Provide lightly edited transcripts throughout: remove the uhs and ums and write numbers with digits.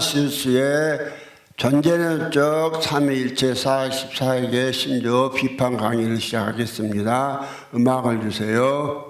실수에 존재론적 삼위일체 44에게 신조 비판 강의를 시작하겠습니다. 음악을 주세요.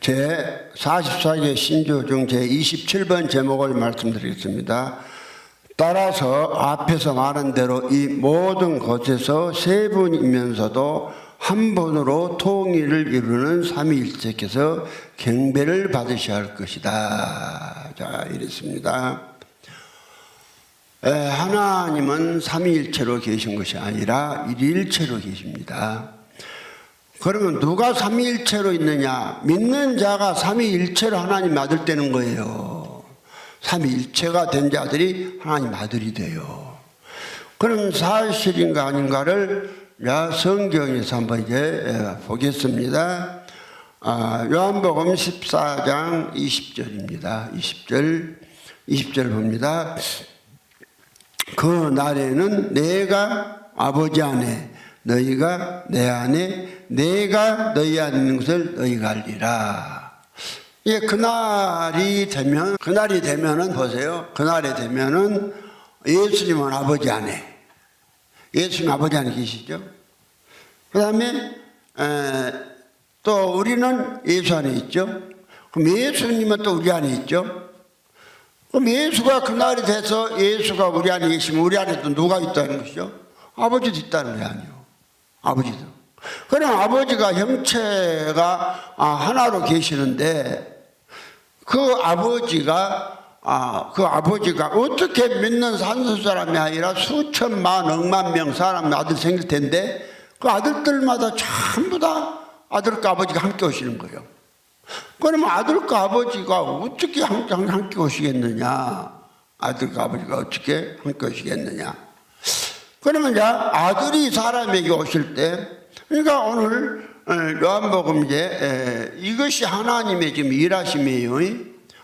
제 44개 신조 중 제 27번 제목을 말씀드리겠습니다. 따라서 앞에서 말한 대로 이 모든 것에서 세 분이면서도 한 분으로 통일을 이루는 삼위일체께서 경배를 받으셔야 할 것이다. 자, 이랬습니다. 하나님은 삼위일체로 계신 것이 아니라 일일체로 계십니다. 그러면 누가 삼위일체로 있느냐? 믿는 자가 삼위일체로 하나님 아들 되는 거예요. 삼위일체가 된 자들이 하나님 아들이 돼요. 그런 사실인가 아닌가를 성경에서 한번 이제 보겠습니다. 요한복음 14장 20절입니다. 20절 봅니다. 그 날에는 내가 아버지 안에 너희가 내 안에 내가 너희 안에 있는 것을 너희가 알리라. 예, 그날이 되면은 보세요. 그날이 되면은 예수님은 아버지 안에, 예수님 아버지 안에 계시죠. 그 다음에 또 우리는 예수 안에 있죠. 그럼 예수님은 또 우리 안에 있죠. 그럼 예수가 그날이 돼서 예수가 우리 안에 계시면 우리 안에 또 누가 있다는 것이죠? 아버지도 있다는 게 아니에요. 아버지도. 그럼 아버지가 형체가 하나로 계시는데 그 아버지가 어떻게 믿는 산수 사람이 아니라 수천만 억만 명 사람의 아들 생길 텐데 그 아들들마다 전부 다 아들과 아버지가 함께 오시는 거예요. 그러면 아들과 아버지가 어떻게 함께 오시겠느냐? 아들과 아버지가 어떻게 함께 오시겠느냐? 그러면 이제 아들이 사람에게 오실 때, 그러니까 오늘 요한복음 이제 이것이 하나님의 지금 일하심이에요.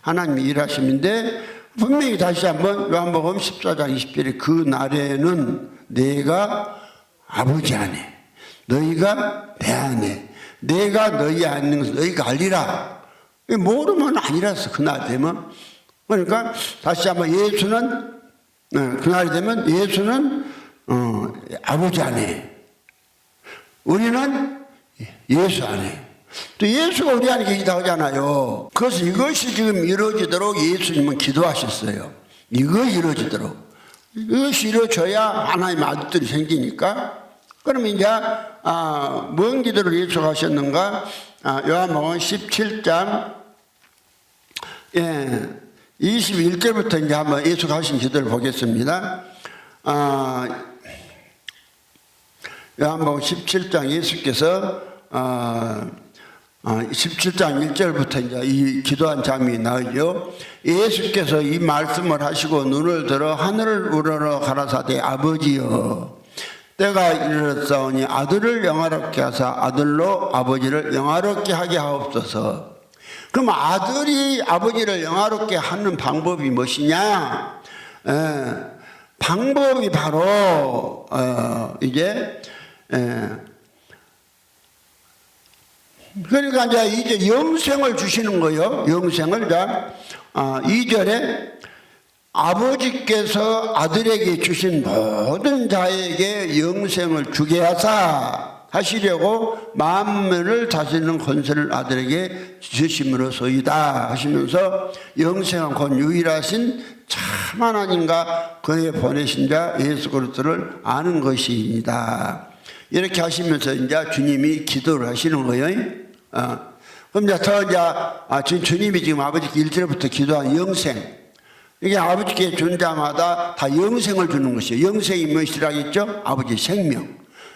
하나님의 일하심인데 분명히 다시 한번 요한복음 14장 20절에 그 날에는 내가 아버지 안에 너희가 내 안에 내가 너희 안에 있는 것을 너희가 알리라. 모르면 아니라서 그날 되면. 그러니까 다시 한번 예수는 그날이 되면 예수는 아버지 안에 우리는 예수 안에 또 예수가 우리 안에 계시다고 하잖아요. 그래서 이것이 지금 이루어지도록 예수님은 기도하셨어요. 이거 이루어지도록. 이것이 이루어져야 하나님의 아들들이 생기니까. 그러면 이제 뭔 기도를 예수가 하셨는가? 요한복음 17장 21절부터 이제 한번 예수가 하신 기도를 보겠습니다. 요한복음 17장 예수께서 17장 1절부터 이제 이 기도한 장면이 나오죠. 예수께서 이 말씀을 하시고 눈을 들어 하늘을 우러러 가라사대 아버지여 때가 이르렀사오니 아들을 영화롭게 하사 아들로 아버지를 영화롭게 하게 하옵소서. 그럼 아들이 아버지를 영화롭게 하는 방법이 무엇이냐? 방법이 바로 이제 그러니까 이제 영생을 주시는 거예요. 영생을 2절에 아버지께서 아들에게 주신 모든 자에게 영생을 주게 하시려고 만물을 다스리는 권세를 아들에게 주심으로소이다 하시면서 영생은 곧 유일하신 참 하나님과 그의 보내신 자 예수 그리스도를 아는 것이니다. 이렇게 하시면서 이제 주님이 기도를 하시는 거예요. 그럼 이제 주님이 지금 아버지께 1절부터 기도한 영생. 이게 아버지께 준 자마다 다 영생을 주는 것이에요. 영생이 무엇이라고 했죠? 아버지의 생명.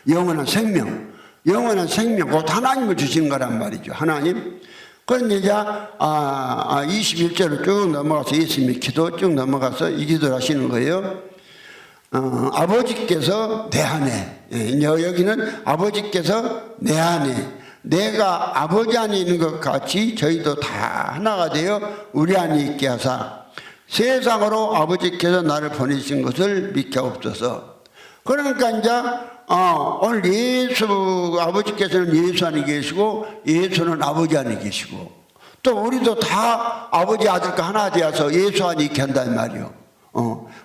영원한 생명. 영원한 생명. 곧 하나님을 주시는 거란 말이죠. 하나님. 그런데 이제 21절로 쭉 넘어가서 예수님의 기도 쭉 넘어가서 이 기도를 하시는 거예요. 아버지께서 내 안에. 여기는 아버지께서 내 안에. 내가 아버지 안에 있는 것 같이 저희도 다 하나가 되어 우리 안에 있게 하사 세상으로 아버지께서 나를 보내신 것을 믿게 없어서. 그러니까 이제 오늘 아버지께서는 예수 안에 계시고 예수는 아버지 안에 계시고 또 우리도 다 아버지 아들과 하나 되어서 예수 안에 있게 한단 말이요.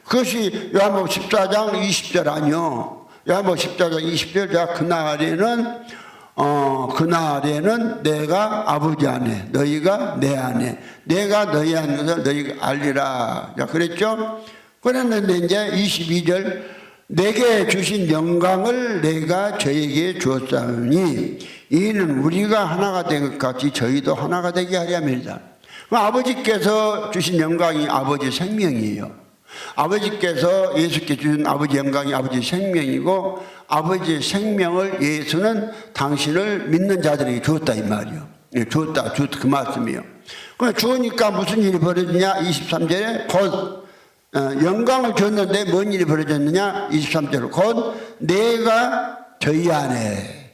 그것이 요한복음 14장 20절 아니요. 요한복음 14장 20절 그날에는 내가 아버지 안에 너희가 내 안에 내가 너희 안에 너희가 알리라. 그랬죠? 그랬는데 이제 22절 내게 주신 영광을 내가 저에게 주었사오니 이는 우리가 하나가 된 것 같이 저희도 하나가 되게 하려 합니다. 아버지께서 주신 영광이 아버지 생명이에요. 아버지께서 예수께 주신 아버지 영광이 아버지 생명이고 아버지의 생명을 예수는 당신을 믿는 자들에게 주었다 이 말이요. 주었다 그 말씀이요. 주으니까 무슨 일이 벌어지냐? 23절에 곧 영광을 줬는데 뭔 일이 벌어졌느냐? 23절 곧 내가 저희 안에.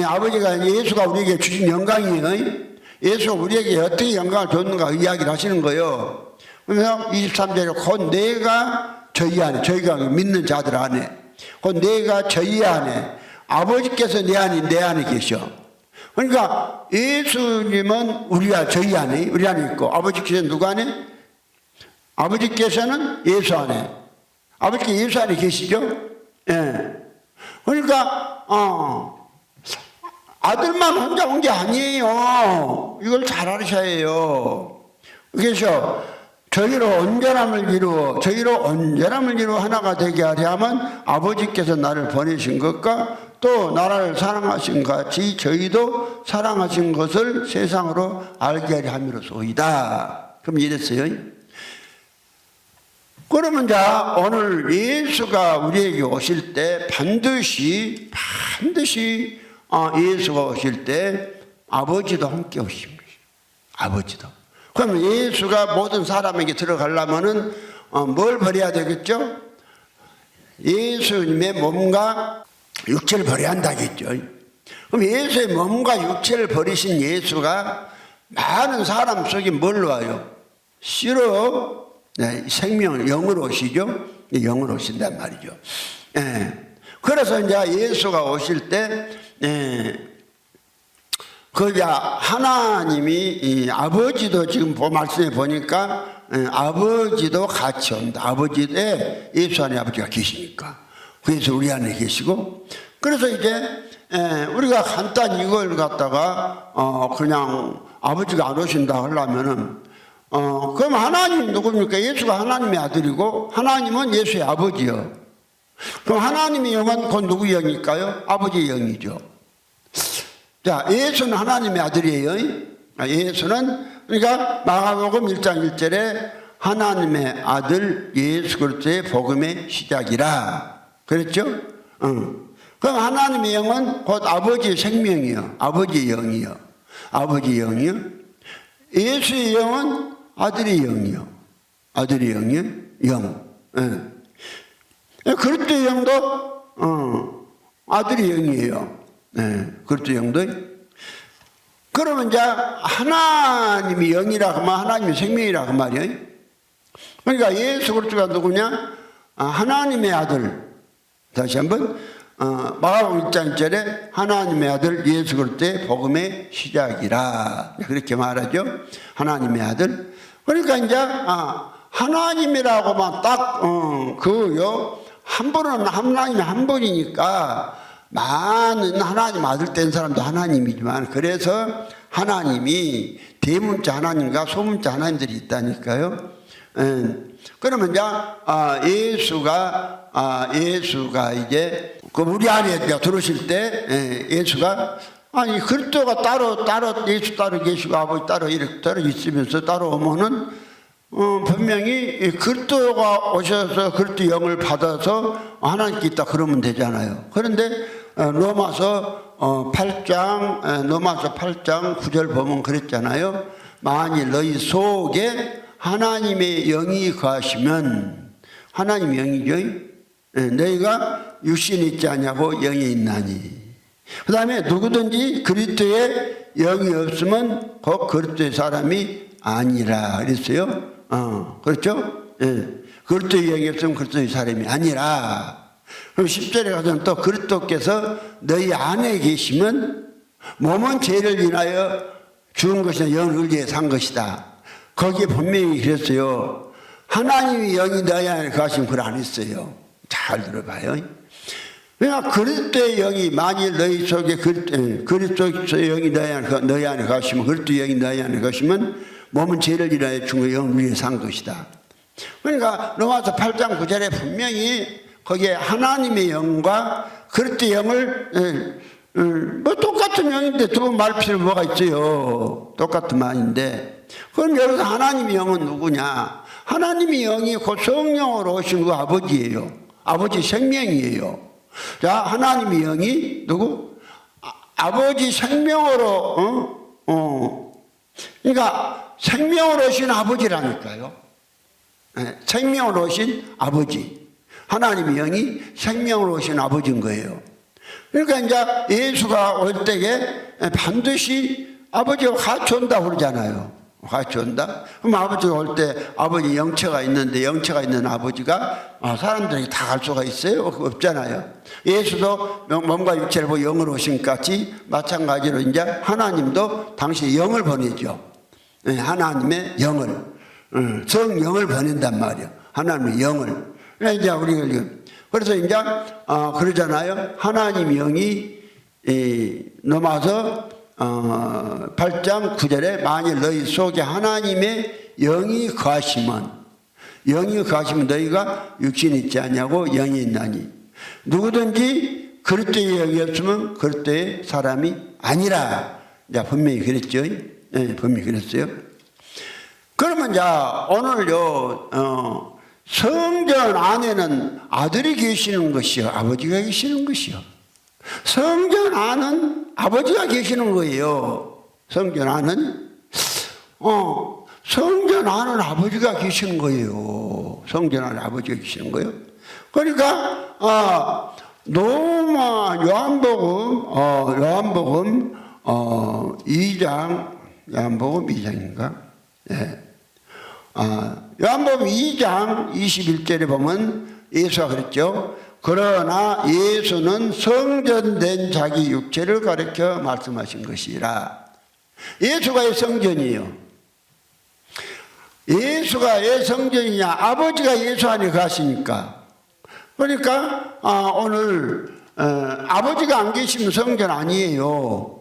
아버지가 예수가 우리에게 주신 영광이에요. 예수가 우리에게 어떻게 영광을 줬는가 이야기를 하시는 거예요. 그래서 23절에 곧 내가 저희 안에, 저희가 믿는 자들 안에 그 내가 저희 안에, 아버지께서 내 안에 계셔. 그러니까 예수님은 저희 안에, 우리 안에 있고, 아버지께서 누구 안에? 아버지께서는 예수 안에. 아버지께서 예수 안에 계시죠? 예. 그러니까, 아들만 혼자 온 게 아니에요. 이걸 잘 알으셔야 해요. 그래서 저희로 온전함을 이루어 하나가 되게 하려면 아버지께서 나를 보내신 것과 또 나라를 사랑하신 같이 저희도 사랑하신 것을 세상으로 알게 하려 함이로소이다. 그럼 이랬어요. 그러면 자, 오늘 예수가 우리에게 오실 때 반드시 예수가 오실 때 아버지도 함께 오십니다. 아버지도. 그럼 예수가 모든 사람에게 들어가려면은 뭘 버려야 되겠죠? 예수님의 몸과 육체를 버려야 한다겠죠. 그럼 예수의 몸과 육체를 버리신 예수가 많은 사람 속에 뭘로 와요? 씨로 생명을 영으로 오시죠. 영으로 오신단 말이죠. 그래서 이제 예수가 오실 때 하나님이 아버지도 지금 말씀에 보니까 아버지도 같이 온다. 아버지의 예수 안에 아버지가 계시니까. 그래서 우리 안에 계시고, 그래서 이제 우리가 간단히 이걸 갖다가 그냥 아버지가 안 오신다 하려면은 그럼 하나님이 누굽니까? 예수가 하나님의 아들이고 하나님은 예수의 아버지요. 그럼 하나님의 영은 곧 누구 영일까요? 아버지의 영이죠. 자, 예수는 하나님의 아들이에요. 예수는, 그러니까 마가복음 1장 1절에 하나님의 아들 예수 그리스도의 복음의 시작이라 그랬죠? 그럼 하나님의 영은 곧 아버지의 생명이요. 아버지의 영이요. 아버지의 영이요. 예수의 영은 아들의 영이요. 아들의 영이요. 영. 그리스도의 영도 아들의 영이에요. 그리스도 영도. 그러면 이제 하나님이 영이라 하면 하나님이 생명이라 그 말이에요. 그러니까 예수 그리스도가 누구냐? 하나님의 아들. 다시 한번 마가복음 1장 1절에 하나님의 아들 예수 그리스도의 복음의 시작이라 그렇게 말하죠. 하나님의 아들. 그러니까 이제 하나님이라고만 딱 한 분은 하나님이 한 분이니까 많은 하나님 아들 된 사람도 하나님이지만, 그래서 하나님이 대문자 하나님과 소문자 하나님들이 있다니까요. 그러면 이제 예수가 이제 우리 안에 들어오실 때 예수가 그리스도가 따로 예수 따로 계시고 아버지 따로 이렇게 따로 있으면서 따로 오면은 분명히 그리스도가 오셔서 그리스도 영을 받아서 하나님께 있다 그러면 되잖아요. 그런데 로마서 8장 9절 보면 그랬잖아요. 만일 너희 속에 하나님의 영이 거하시면, 하나님의 영이죠. 너희가 육신이 있지 않냐고 영이 있나니. 그 다음에 누구든지 그리스도의 영이 없으면 곧 그리스도의 사람이 아니라 그랬어요. 그렇죠? 그리스도의 영이 없으면 그리스도의 사람이 아니라. 그럼 10절에 가서는 또 그리스도께서 너희 안에 계시면 몸은 죄를 인하여 죽은 것이나 영을 의지해 산 것이다. 거기에 분명히 그랬어요. 하나님의 영이 너희 안에 거하시면 그걸 안 했어요. 잘 들어봐요. 그러니까 그리스도의 영이 만일 너희 속에 그리스도의 영이 너희 안에 거하시면, 그리스도의 영이 너희 안에 거하시면 몸은 죄를 인하여 죽은 영을 위해 산 것이다. 그러니까 로마서 8장 9절에 분명히 거기에 하나님의 영과 그리스도의 영을 똑같은 영인데 두 번 말 필요 뭐가 있어요. 똑같은 말인데, 그럼 여기서 하나님의 영은 누구냐? 하나님의 영이 곧 성령으로 오신 그 아버지예요. 아버지 생명이에요. 자, 하나님의 영이 누구? 아버지 생명으로 그러니까 생명으로 오신 아버지라니까요. 생명으로 오신 아버지. 하나님의 영이 생명으로 오신 아버지인 거예요. 그러니까 이제 예수가 올 때에 반드시 아버지와 같이 온다고 그러잖아요. 같이 온다? 그럼 아버지가 올 때 아버지 영체가 있는데 영체가 있는 아버지가 사람들에게 다 갈 수가 있어요? 없잖아요. 예수도 몸과 육체를 보고 영으로 오신 것 같이 마찬가지로 이제 하나님도 당시 영을 보내죠. 하나님의 영을, 성령을 보낸단 말이에요. 하나님의 영을. 이제 우리가 그래서 이제 그러잖아요. 하나님 영이 넘어서 8장 9절에 만일 너희 속에 하나님의 영이 거하시면 너희가 육신이 있지 않냐고 영이 있나니 누구든지 그릇되의 영이 없으면 그릇되의 사람이 아니라. 자, 분명히 그랬죠. 네, 분명히 그랬어요. 그러면 자, 오늘요 성전 안에는 아들이 계시는 것이요 아버지가 계시는 것이요. 성전 안은 아버지가 계시는 거예요. 성전 안은 성전 안은 아버지가 계시는 거예요. 성전 안에 아버지가 계시는 거예요. 그러니까 로마 요한복음 2장인가? 예. 요한복음 2장 21절에 보면 예수가 그랬죠. 그러나 예수는 성전된 자기 육체를 가리켜 말씀하신 것이라. 예수가 왜 성전이에요? 예수가 왜 성전이냐? 아버지가 예수 안에 가시니까. 그러니까 오늘 아버지가 안 계시면 성전 아니에요.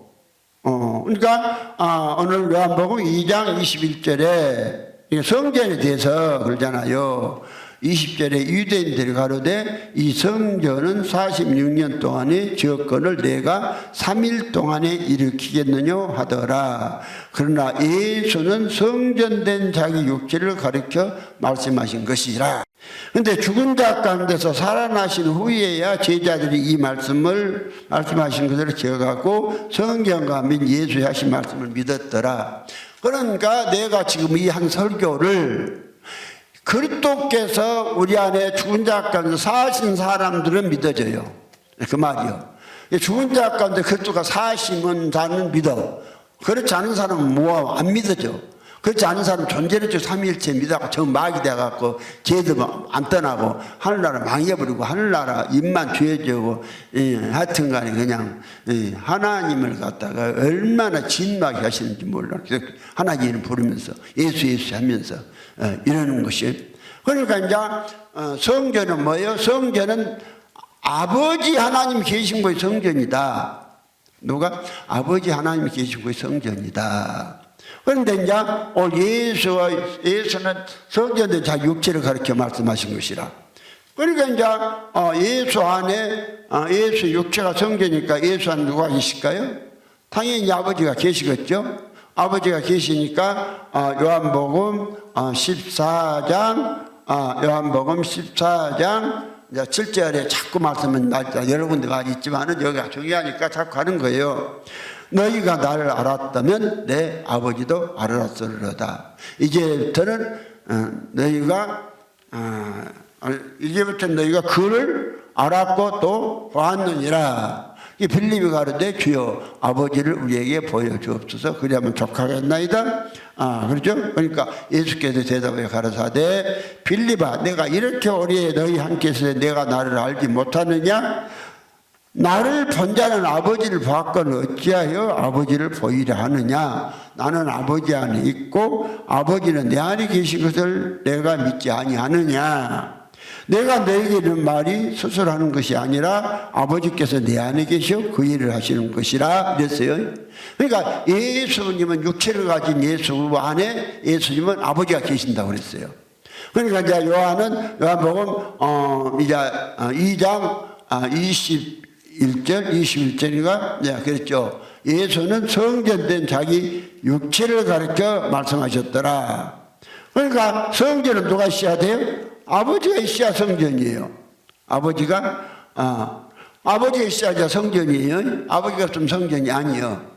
그러니까 오늘 요한복음 2장 21절에 성전에 대해서 그러잖아요. 20절에 유대인들이 가로되 이 성전은 46년 동안의 지역권을 내가 3일 동안에 일으키겠느냐 하더라. 그러나 예수는 성전된 자기 육체를 가리켜 말씀하신 것이라. 근데 죽은 자 가운데서 살아나신 후에야 제자들이 이 말씀하신 것을 기억하고 성경과 및 예수의 하신 말씀을 믿었더라. 그러니까 내가 지금 이 한 설교를 그리스도께서 우리 안에 죽은 자 가운데 사신 사람들은 믿어져요. 그 말이요. 죽은 자 가운데 그리스도가 사시면 자는 믿어. 그렇지 않은 사람은 뭐 안 믿어져. 그렇지 않은 사람은 존재를 쭉 삼위일체 믿어갖고 저 막이 돼갖고 죄도 안 떠나고 하늘나라 망해버리고 하늘나라 입만 죄지고 하여튼 간에 그냥 하나님을 갖다가 얼마나 진하게 하시는지 몰라. 그래서 하나님을 부르면서 예수 하면서 이러는 것이. 그러니까 이제 성전은 뭐예요? 성전은 아버지 하나님 계신 곳이 성전이다. 누가? 아버지 하나님 계신 곳이 성전이다. 그런데 이제 오늘 예수는 성전된 자기 육체를 가리켜 말씀하신 것이라. 그러니까 이제 예수 안에 예수 육체가 성전이니까 예수 안에 누가 계실까요? 당연히 아버지가 계시겠죠. 아버지가 계시니까 요한복음 14장 7절에 자꾸 말씀은 여러 군데 많이 있지만은 여기가 중요하니까 자꾸 하는 거예요. 너희가 나를 알았다면 내 아버지도 알았으리로다. 이제부터는 너희가 그를 알았고 또 보았느니라. 이 빌립이 가로되 주여 아버지를 우리에게 보여주옵소서. 그리하면 족하겠나이다. 그렇죠? 그러니까 예수께서 대답해 가라사대 빌립아 내가 이렇게 오래 너희 함께 있을 때 내가 나를 알지 못하느냐? 나를 본 자는 아버지를 봤거늘 어찌하여 아버지를 보이려 하느냐? 나는 아버지 안에 있고 아버지는 내 안에 계신 것을 내가 믿지 아니하느냐? 내가 너에게 이런 말이 스스로 하는 것이 아니라 아버지께서 내 안에 계셔 그 일을 하시는 것이라 그랬어요. 그러니까 예수님은 육체를 가진 예수 안에 예수님은 아버지가 계신다고 그랬어요. 그러니까 이제 요한복음 이제 2장 21절인가? 네, 그랬죠. 예수는 성전된 자기 육체를 가리켜 말씀하셨더라. 그러니까 성전은 누가 있어야 돼요? 아버지가 있어야 성전이에요. 아버지가 있어야 성전이에요. 아버지가 없으면 성전이 아니에요.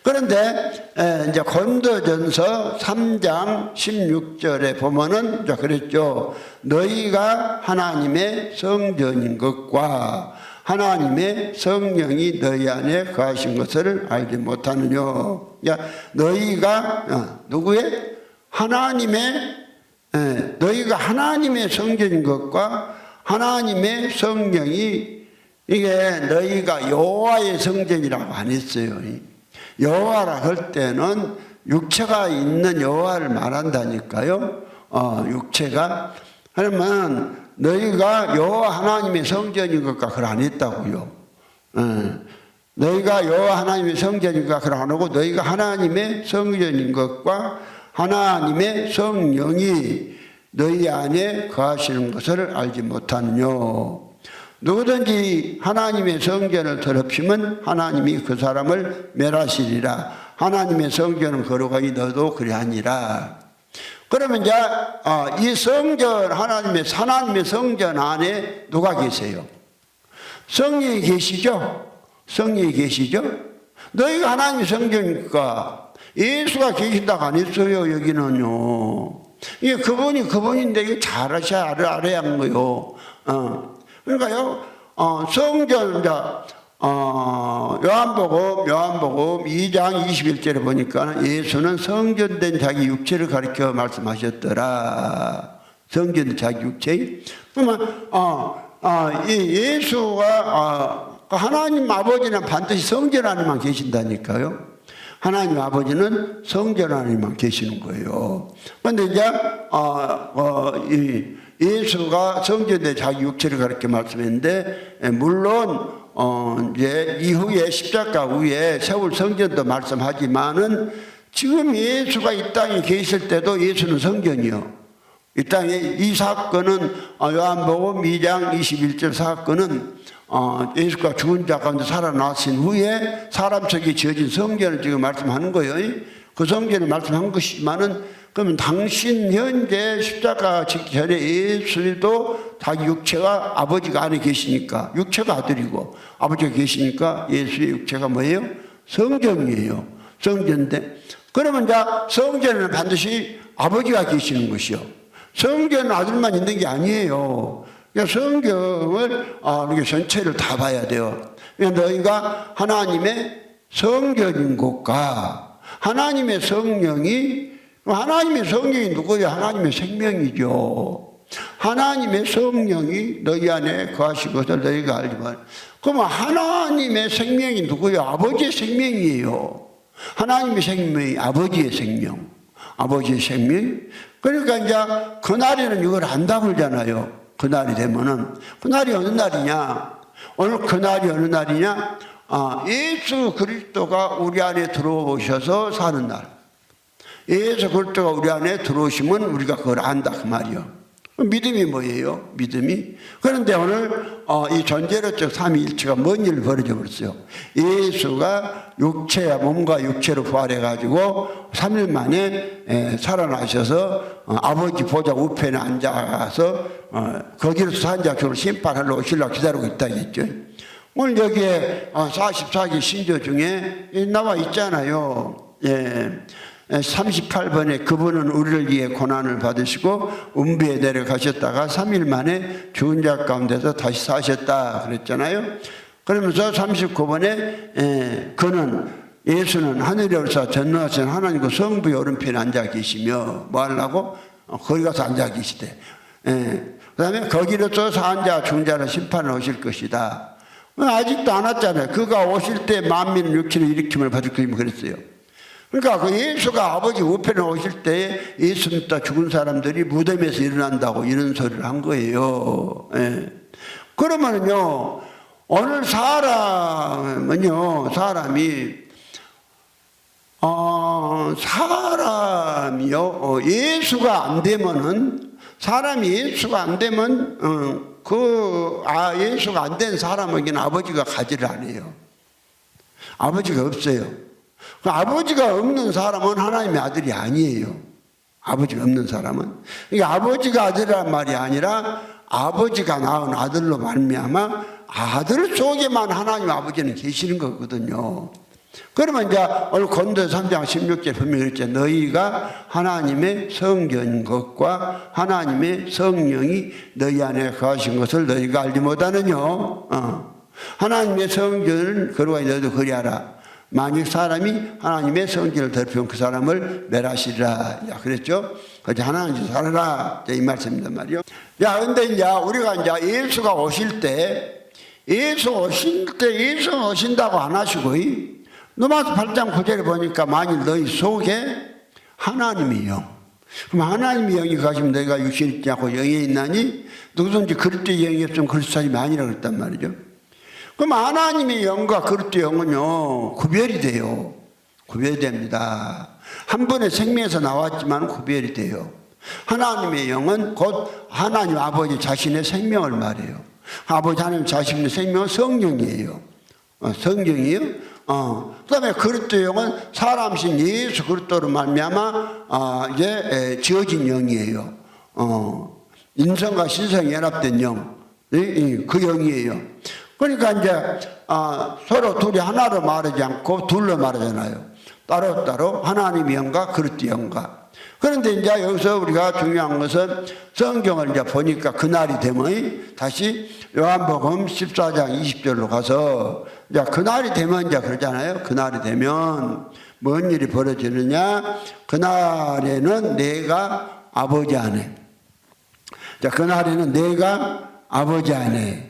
그런데 이제 고린도전서 3장 16절에 보면은 그랬죠. 너희가 하나님의 성전인 것과 하나님의 성령이 너희 안에 거하신 것을 알지 못하느냐. 그러니까 너희가 누구의? 하나님의, 너희가 하나님의 성전인 것과 하나님의 성령이, 이게 너희가 여호와의 성전이라고 안 했어요. 여호와라 할 때는 육체가 있는 여호와를 말한다니까요. 육체가. 그러면 너희가 여호와 하나님의 성전인 것과 그걸 안 했다고요. 너희가 여호와 하나님의 성전인 것과 그걸 안 하고 너희가 하나님의 성전인 것과 하나님의 성령이 너희 안에 거하시는 것을 알지 못하느냐. 누구든지 하나님의 성전을 더럽히면 하나님이 그 사람을 멸하시리라. 하나님의 성전을 거룩하니 너도 그리하니라. 그러면 이제 이 성전, 하나님의 성전 안에 누가 계세요? 성령이 계시죠? 성령이 계시죠? 너희가 하나님의 성전이니까 예수가 계신다고 안 했어요. 여기는요. 이게 그분인데 이거 잘 알아야 하는 거요. 그러니까요, 성전, 요한복음 2장 21절에 보니까 예수는 성전된 자기 육체를 가리켜 말씀하셨더라. 성전된 자기 육체. 그러면, 이 예수가, 하나님 아버지는 반드시 성전 안에만 계신다니까요. 하나님 아버지는 성전 안에만 계시는 거예요. 그런데 이제, 예수가 성전된 자기 육체를 가리켜 말씀했는데, 물론, 이제 이후에 십자가 후에 세울 성전도 말씀하지만은 지금 예수가 이 땅에 계실 때도 예수는 성전이요. 이 땅에 이 사건은 요한복음 2장 21절 사건은 예수가 죽은 자 가운데 살아나신 후에 사람 속에 지어진 성전을 지금 말씀하는 거예요. 그 성전을 말씀한 것이지만은 그러면 당신 현재 십자가 지기 전에 예수도 자기 육체가 아버지가 안에 계시니까 육체가 아들이고 아버지가 계시니까 예수의 육체가 뭐예요? 성전이에요. 성전인데 그러면 이제 성전에는 반드시 아버지가 계시는 것이요. 성전은 아들만 있는 게 아니에요. 그러니까 성경을 이렇게 전체를 다 봐야 돼요. 그러니까 너희가 하나님의 성전인 것과 하나님의 성령이 누구예요? 하나님의 생명이죠. 하나님의 성령이 너희 안에 거하신 것을 너희가 알지만, 그러면 하나님의 생명이 누구예요? 아버지의 생명이에요. 하나님의 생명이 아버지의 생명. 아버지의 생명. 그러니까 이제 그날에는 이걸 안다고 그러잖아요. 그날이 되면은. 그날이 어느 날이냐? 오늘 그날이 어느 날이냐? 예수 그리스도가 우리 안에 들어오셔서 사는 날. 예수 그리스도가 우리 안에 들어오시면 우리가 그걸 안다 그 말이요. 믿음이 뭐예요? 믿음이. 그런데 오늘 이 전제로적 삼위일체가 뭔 일을 벌어져 버렸어요. 예수가 몸과 육체로 부활해 가지고 3일 만에 살아나셔서 아버지 보좌 우편에 앉아서 거기로서 산자적으로 심판하러 오시려고 기다리고 있다겠죠. 오늘 여기에 44기 신조 중에 나와 있잖아요. 38번에 그분은 우리를 위해 고난을 받으시고 음부에 내려가셨다가 3일 만에 죽은 자 가운데서 다시 사셨다 그랬잖아요. 그러면서 39번에 예수는 하늘에 올사 전능하신 하나님과 성부의 오른편에 앉아 계시며 뭐 하려고? 거기 가서 앉아 계시대. 그 다음에 거기로서 사한 자 죽은 자를 심판을 오실 것이다. 아직도 안 왔잖아요. 그가 오실 때 만민은 육체를 일으킴을 받을 것이면 그랬어요. 그러니까 그 예수가 아버지 우편에 오실 때 예수 믿다 죽은 사람들이 무덤에서 일어난다고 이런 소리를 한 거예요. 그러면요, 오늘 사람이요, 예수가 안 되면은, 예수가 안 된 사람에게는 아버지가 가지를 안 해요. 아버지가 없어요. 아버지가 없는 사람은 하나님의 아들이 아니에요. 아버지가 없는 사람은. 그러니까 아버지가 아들이란 말이 아니라 아버지가 낳은 아들로 말미암아 아들 속에만 하나님 아버지는 계시는 거거든요. 그러면 이제 오늘 고린도서 3장 16절 분명히 그랬죠. 너희가 하나님의 성전인 것과 하나님의 성령이 너희 안에 거하신 것을 너희가 알지 못하느냐. 하나님의 성전을 거룩하게 너희도 그리하라. 만약 사람이 하나님의 성전을 더럽히면 그 사람을 멸하시리라. 야, 그랬죠? 그래서 하나님 살아라. 이 말씀입니다 말이요. 야, 근데 이제 우리가 이제 예수가 오실 때, 예수 오신다고 안 하시고, 로마서 8장 9절에 보니까 만일 너희 속에 하나님의 영. 그럼 하나님의 영이 가시면 너희가 육신이 있지 않고 영에 있나니 누구든지 그리스도의 영이 없으면 그리스도 사람이 아니라 그랬단 말이죠. 그럼 하나님의 영과 그리스도의 영은요, 구별이 돼요. 구별됩니다. 한 번의 생명에서 나왔지만 구별이 돼요. 하나님의 영은 곧 하나님 아버지 자신의 생명을 말해요. 아버지 하나님 자신의 생명은 성령이에요. 성령이에요. 그 다음에 그리스도의 영은 사람이신 예수 그리스도로 말미암아 이제 지어진 영이에요. 인성과 신성이 연합된 영, 그 영이에요. 그러니까 이제 서로 둘이 하나로 말하지 않고 둘로 말하잖아요. 따로따로 하나님의 영과 그리스도의 영과. 그런데 이제 여기서 우리가 중요한 것은 성경을 이제 보니까 그날이 되면 다시 요한복음 14장 20절로 가서 이제 그날이 되면 이제 그러잖아요. 그날이 되면 뭔 일이 벌어지느냐? 그날에는 내가 아버지 안에. 자, 그날에는 내가 아버지 안에.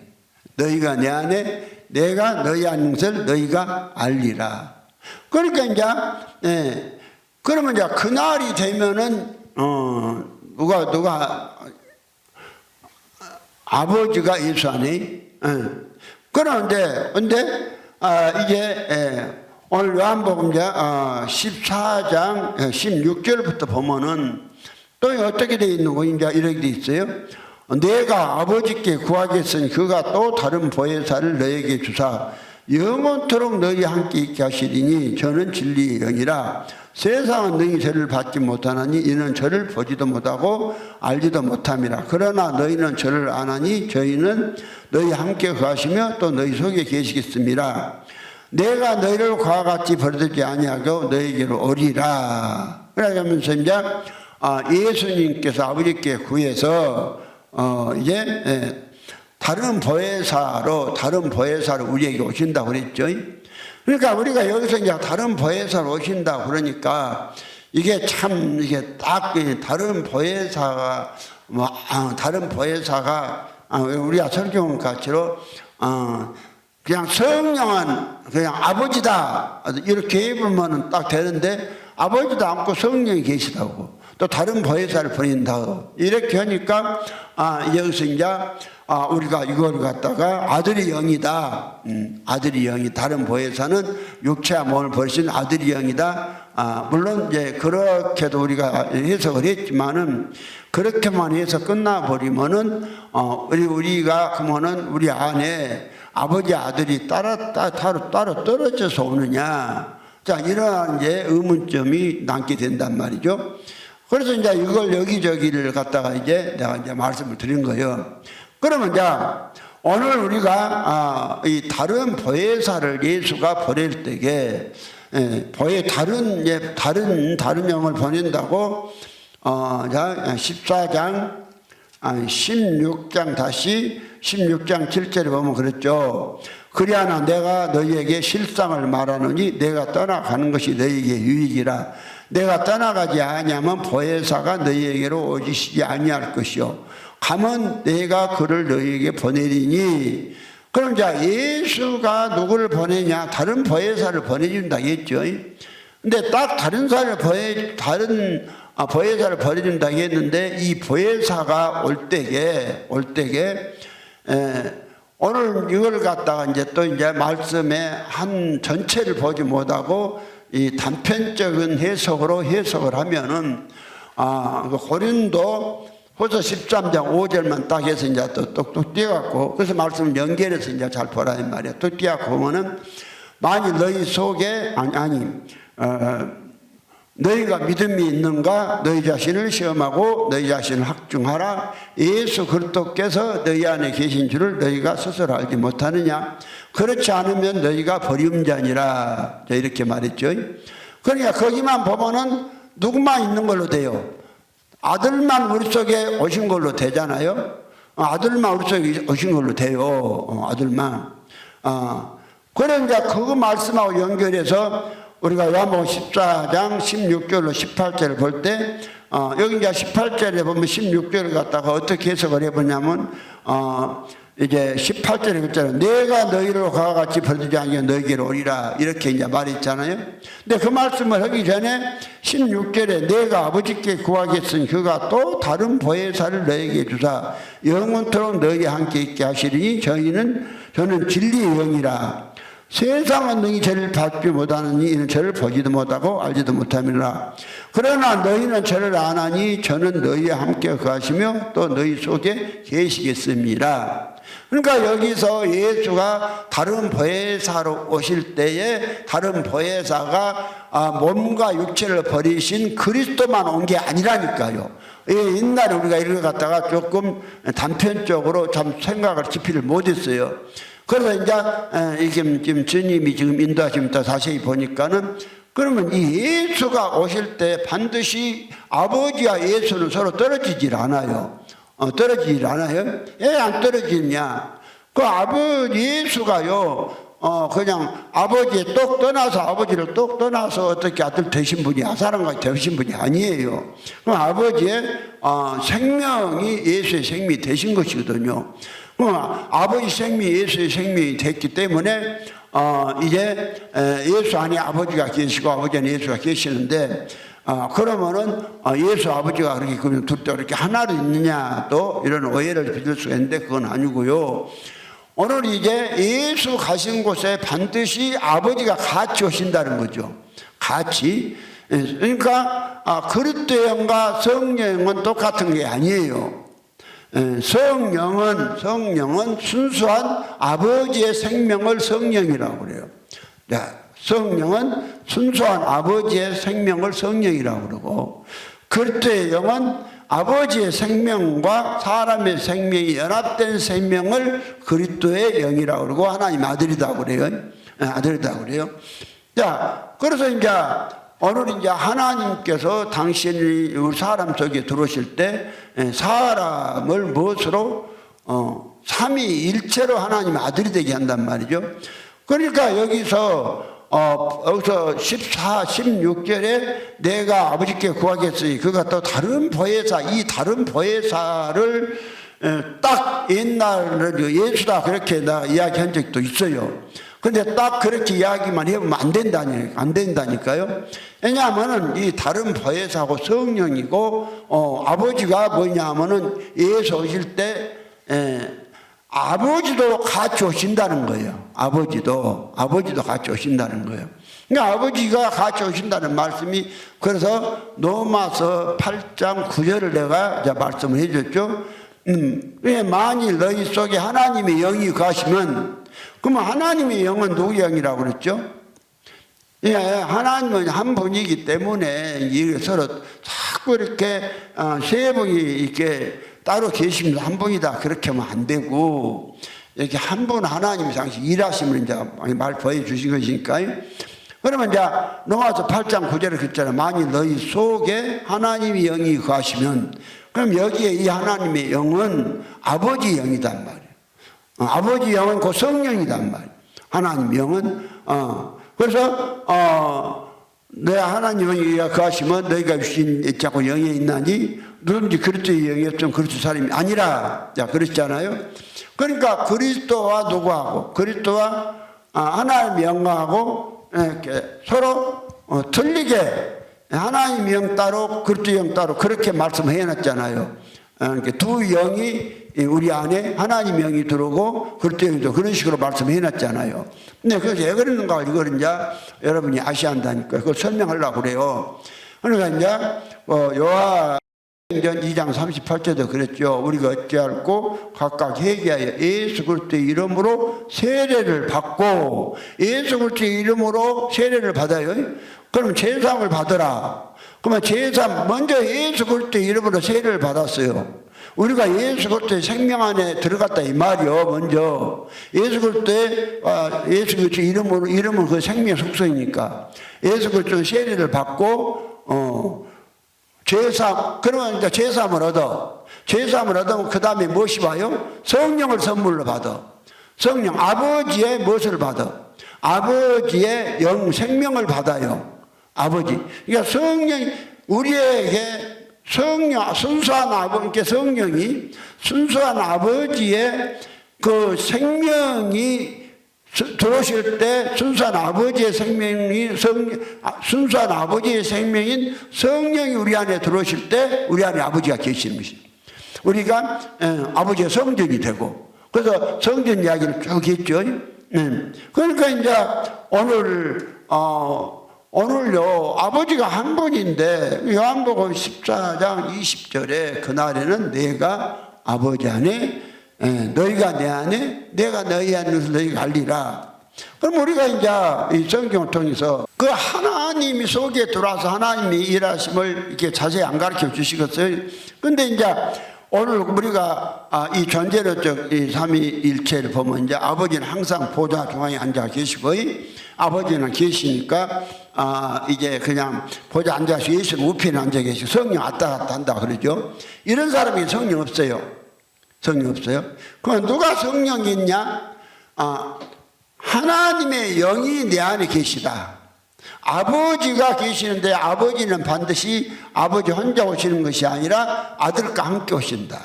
너희가 내 안에, 내가 너희 안에 것을 너희가 알리라. 그러니까 이제, 그러면 이제 그날이 되면은, 누가, 아버지가 예수 안에, 그런데, 이제, 오늘 요한복음 14장 16절부터 보면은 또 어떻게 되어 있는 거, 이제 이렇게 되어 있어요. 내가 아버지께 구하겠으니 그가 또 다른 보혜사를 너에게 주사 영원토록 너희 함께 있게 하시리니 저는 진리의 영이라. 세상은 너희 저를 받지 못하나니 이는 저를 보지도 못하고 알지도 못함이라. 그러나 너희는 저를 아나니 저희는 너희 함께 거하시며 또 너희 속에 계시겠습니다. 내가 너희를 그와 같이 버리지 아니하고 너희에게로 오리라. 그러면서 이제 예수님께서 아버지께 구해서 이제 다른 보혜사로 우리에게 오신다고 그랬죠. 그러니까 우리가 여기서 이제 다른 보혜사로 오신다 그러니까 이게 참 이게 딱 다른 보혜사가 우리가 설교 가치로 그냥 성령은 그냥 아버지다 이렇게 보면은 딱 되는데 아버지도 않고 성령이 계시다고 또 다른 보혜사를 보낸다고 이렇게 하니까 여기서 이제 우리가 이걸 갖다가 아들이 영이다. 아들이 영이 다른 보혜사는 육체와 몸을 버리신 아들이 영이다. 물론 이제 그렇게도 우리가 해석을 했지만은 그렇게만 해서 끝나버리면은 우리가 그러면은 우리 안에 아버지 아들이 따로 떨어져서 오느냐. 자, 이러한 이제 의문점이 남게 된단 말이죠. 그래서 이제 이걸 여기저기를 갖다가 이제 내가 이제 말씀을 드린 거예요. 그러면 이제 오늘 우리가 이 다른 보혜사를 예수가 보낼 때에 다른 영을 보낸다고 14장 16장 7절에 보면 그랬죠. 그리하나 내가 너희에게 실상을 말하노니 내가 떠나가는 것이 너희에게 유익이라. 내가 떠나가지 아니하면 보혜사가 너희에게로 오시지 아니할 것이요 가면 내가 그를 너희에게 보내리니. 그럼 이제 예수가 누구를 보내냐? 다른 보혜사를 보내준다 했죠. 근데 딱 다른 보혜사를 보내준다 했는데 이 보혜사가 올 때에 오늘 이걸 갖다가 이제 또 이제 말씀의 한 전체를 보지 못하고 이 단편적인 해석을 하면은 고린도 후서 13장 5절만 딱 해서 이제 또 똑똑 띄어갖고 그래서 말씀을 연결해서 이제 잘 보라 이 말이야. 또 띄어갖고 보면은 만일 너희 속에 너희가 믿음이 있는가 너희 자신을 시험하고 너희 자신을 확증하라. 예수 그리스도께서 너희 안에 계신 줄을 너희가 스스로 알지 못하느냐. 그렇지 않으면 너희가 버림자니라. 이렇게 말했죠. 그러니까 거기만 보면은 누구만 있는 걸로 돼요. 아들만 우리 속에 오신 걸로 되잖아요. 아들만 우리 속에 오신 걸로 돼요. 아들만. 그런 이제 그거 말씀하고 연결해서 우리가 요한복음 14장 16절로 18절을 볼 때, 여기 이제 18절에 보면 16절을 갖다가 어떻게 해석을 해보냐면, 이제 18절에 그랬잖아요. 내가 너희로 그와 같이 버리지 않게 너희에게로 오리라. 이렇게 이제 말했잖아요. 근데 그 말씀을 하기 전에 16절에 내가 아버지께 구하겠으니 그가 또 다른 보혜사를 너희에게 주사 영원토록 너희와 함께 있게 하시리니 저는 진리의 영이라. 세상은 너희 저를 받지 못하느니 이는 저를 보지도 못하고 알지도 못함이라. 그러나 너희는 저를 아나니 저는 너희와 함께 거하시며 또 너희 속에 계시겠습니다. 그러니까 여기서 예수가 다른 보혜사로 오실 때에 다른 보혜사가 몸과 육체를 버리신 그리스도만 온 게 아니라니까요. 옛날에 우리가 이걸 갖다가 조금 단편적으로 참 생각을 깊이를 못했어요. 그래서 이제 지금 주님이 지금 인도하시면서 자세히 보니까는 그러면 이 예수가 오실 때 반드시 아버지와 예수는 서로 떨어지질 않아요. 떨어지질 않아요. 왜 안 떨어지냐? 그 예수가요, 그냥 아버지를 똑 떠나서 어떻게 아들 되신 분이 사람과 되신 분이 아니에요. 그 아버지의 생명이 예수의 생명이 되신 것이거든요. 아버지 생명이 예수의 생명이 됐기 때문에 이제 예수 안에 아버지가 계시고 아버지 안에 예수가 계시는데 그러면은 예수 아버지가 그렇게 그러면 둘 다 그렇게 하나로 있느냐 또 이런 오해를 빚을 수가 있는데 그건 아니고요. 오늘 이제 예수 가신 곳에 반드시 아버지가 같이 오신다는 거죠. 같이. 그러니까 그리스도형과 성령은 똑같은 게 아니에요. 성령은 순수한 아버지의 생명을 성령이라고 그래요. 성령은 순수한 아버지의 생명을 성령이라고 그러고, 그리스도의 영은 아버지의 생명과 사람의 생명이 연합된 생명을 그리스도의 영이라고 그러고 하나님 아들이라고 그래요. 아들이라고 그래요. 자, 그래서 이제 오늘 이제 하나님께서 당신이 우리 사람 속에 들어오실 때 사람을 무엇으로 삼위일체로 하나님의 아들이 되게 한단 말이죠. 그러니까 여기서 16절에 내가 아버지께 구하겠으니 그가 또 다른 보혜사, 이 다른 보혜사를 딱 옛날에 예수다 그렇게 나 이야기한 적도 있어요. 근데 딱 그렇게 이야기만 해보면 안 된다니까요. 왜냐하면은 이 다른 보혜사고 성령이고, 아버지가 뭐냐 하면은 예수 오실 때, 아버지도 같이 오신다는 거예요. 아버지도 같이 오신다는 거예요. 그러니까 아버지가 같이 오신다는 말씀이, 그래서 로마서 8장 9절을 내가 이제 말씀을 해줬죠. 만일 너희 속에 하나님의 영이 가시면, 그러면 하나님의 영은 누구의 영이라고 그랬죠? 예, 하나님은 한 분이기 때문에 서로 자꾸 이렇게 세 분이 이렇게 따로 계시면서 한 분이다 그렇게 하면 안 되고, 이렇게 한 분 하나님이 당시 일하시면 이제 말 보여주신 것이니까요. 그러면 이제 로마서 8장 9절에 그랬잖아요. 만일 너희 속에 하나님의 영이 거하시면, 그럼 여기에 이 하나님의 영은 아버지 영이단 말이에요. 아버지 영은 그 성령이단 말이에요. 하나님 영은 그래서 내 하나님 영이 거하시면 너희가 주신 자꾸 영에 있나니 누군지 그리스도의 영이 없으면 그리스도 사람이 아니라, 자 그랬잖아요. 그러니까 그리스도와 누구하고 그리스도와 하나님 영하고 이렇게 서로 틀리게 하나님 영 따로 그리스도 영 따로 그렇게 말씀해 놨잖아요. 이렇게 두 영이 우리 안에 하나님 영이 들어오고 그리스도 영이도 그런 식으로 말씀해 놨잖아요. 근데 그래서 왜 그러는가 이걸 이제 여러분이 아셔야 한다니까 그걸 설명하려고 그래요. 그러니까 이제 요한전 2장 38절도 그랬죠. 우리가 어찌할꼬 각각 회개하여 예수 그리스도의 이름으로 세례를 받고, 예수 그리스도의 이름으로 세례를 받아요. 그럼 제사함을 받으라. 그러면 제사함 먼저 예수 그리스도의 이름으로 세례를 받았어요. 우리가 예수 그리스도의 생명 안에 들어갔다 이 말이요. 먼저 예수 그리스도의 이름은 그 생명 속성이니까 예수 그리스도의 세례를 받고 그러면 이제 제사함을 얻으면 그 다음에 무엇이 와요? 성령을 선물로 받아. 성령, 아버지의 무엇을 받아? 아버지의 영 생명을 받아요. 아버지. 그러니까 성령이 우리에게 순수한 아버지께 성령이 순수한 아버지의 그 생명이 들어오실 때 순수한 아버지의 생명이 순수한 아버지의 생명인 성령이 우리 안에 들어오실 때 우리 안에 아버지가 계시는 것입니다. 우리가 아버지의 성전이 되고 그래서 성전 이야기를 쭉 했죠. 그러니까 이제 오늘요 아버지가 한 분인데 요한복음 14장 20절에 그날에는 내가 아버지 안에 너희가 내 안에 내가 너희 안에서 너희가 알리라. 그럼 우리가 이제 이 성경을 통해서 그 하나님이 속에 들어와서 하나님이 일하심을 이렇게 자세히 안 가르쳐 주시겠어요. 근데 이제 오늘 우리가 이 전제로적 이 삼위일체를 보면 이제 아버지는 항상 보좌 중앙에 앉아 계시고 아버지는 계시니까 이제 그냥 보좌 앉아서 예수는 우편에 앉아 계시고 성령 왔다 갔다 한다 그러죠. 이런 사람이 성령 없어요. 성령 없어요. 그럼 누가 성령이 있냐? 하나님의 영이 내 안에 계시다. 아버지가 계시는데 아버지는 반드시 아버지 혼자 오시는 것이 아니라 아들과 함께 오신다.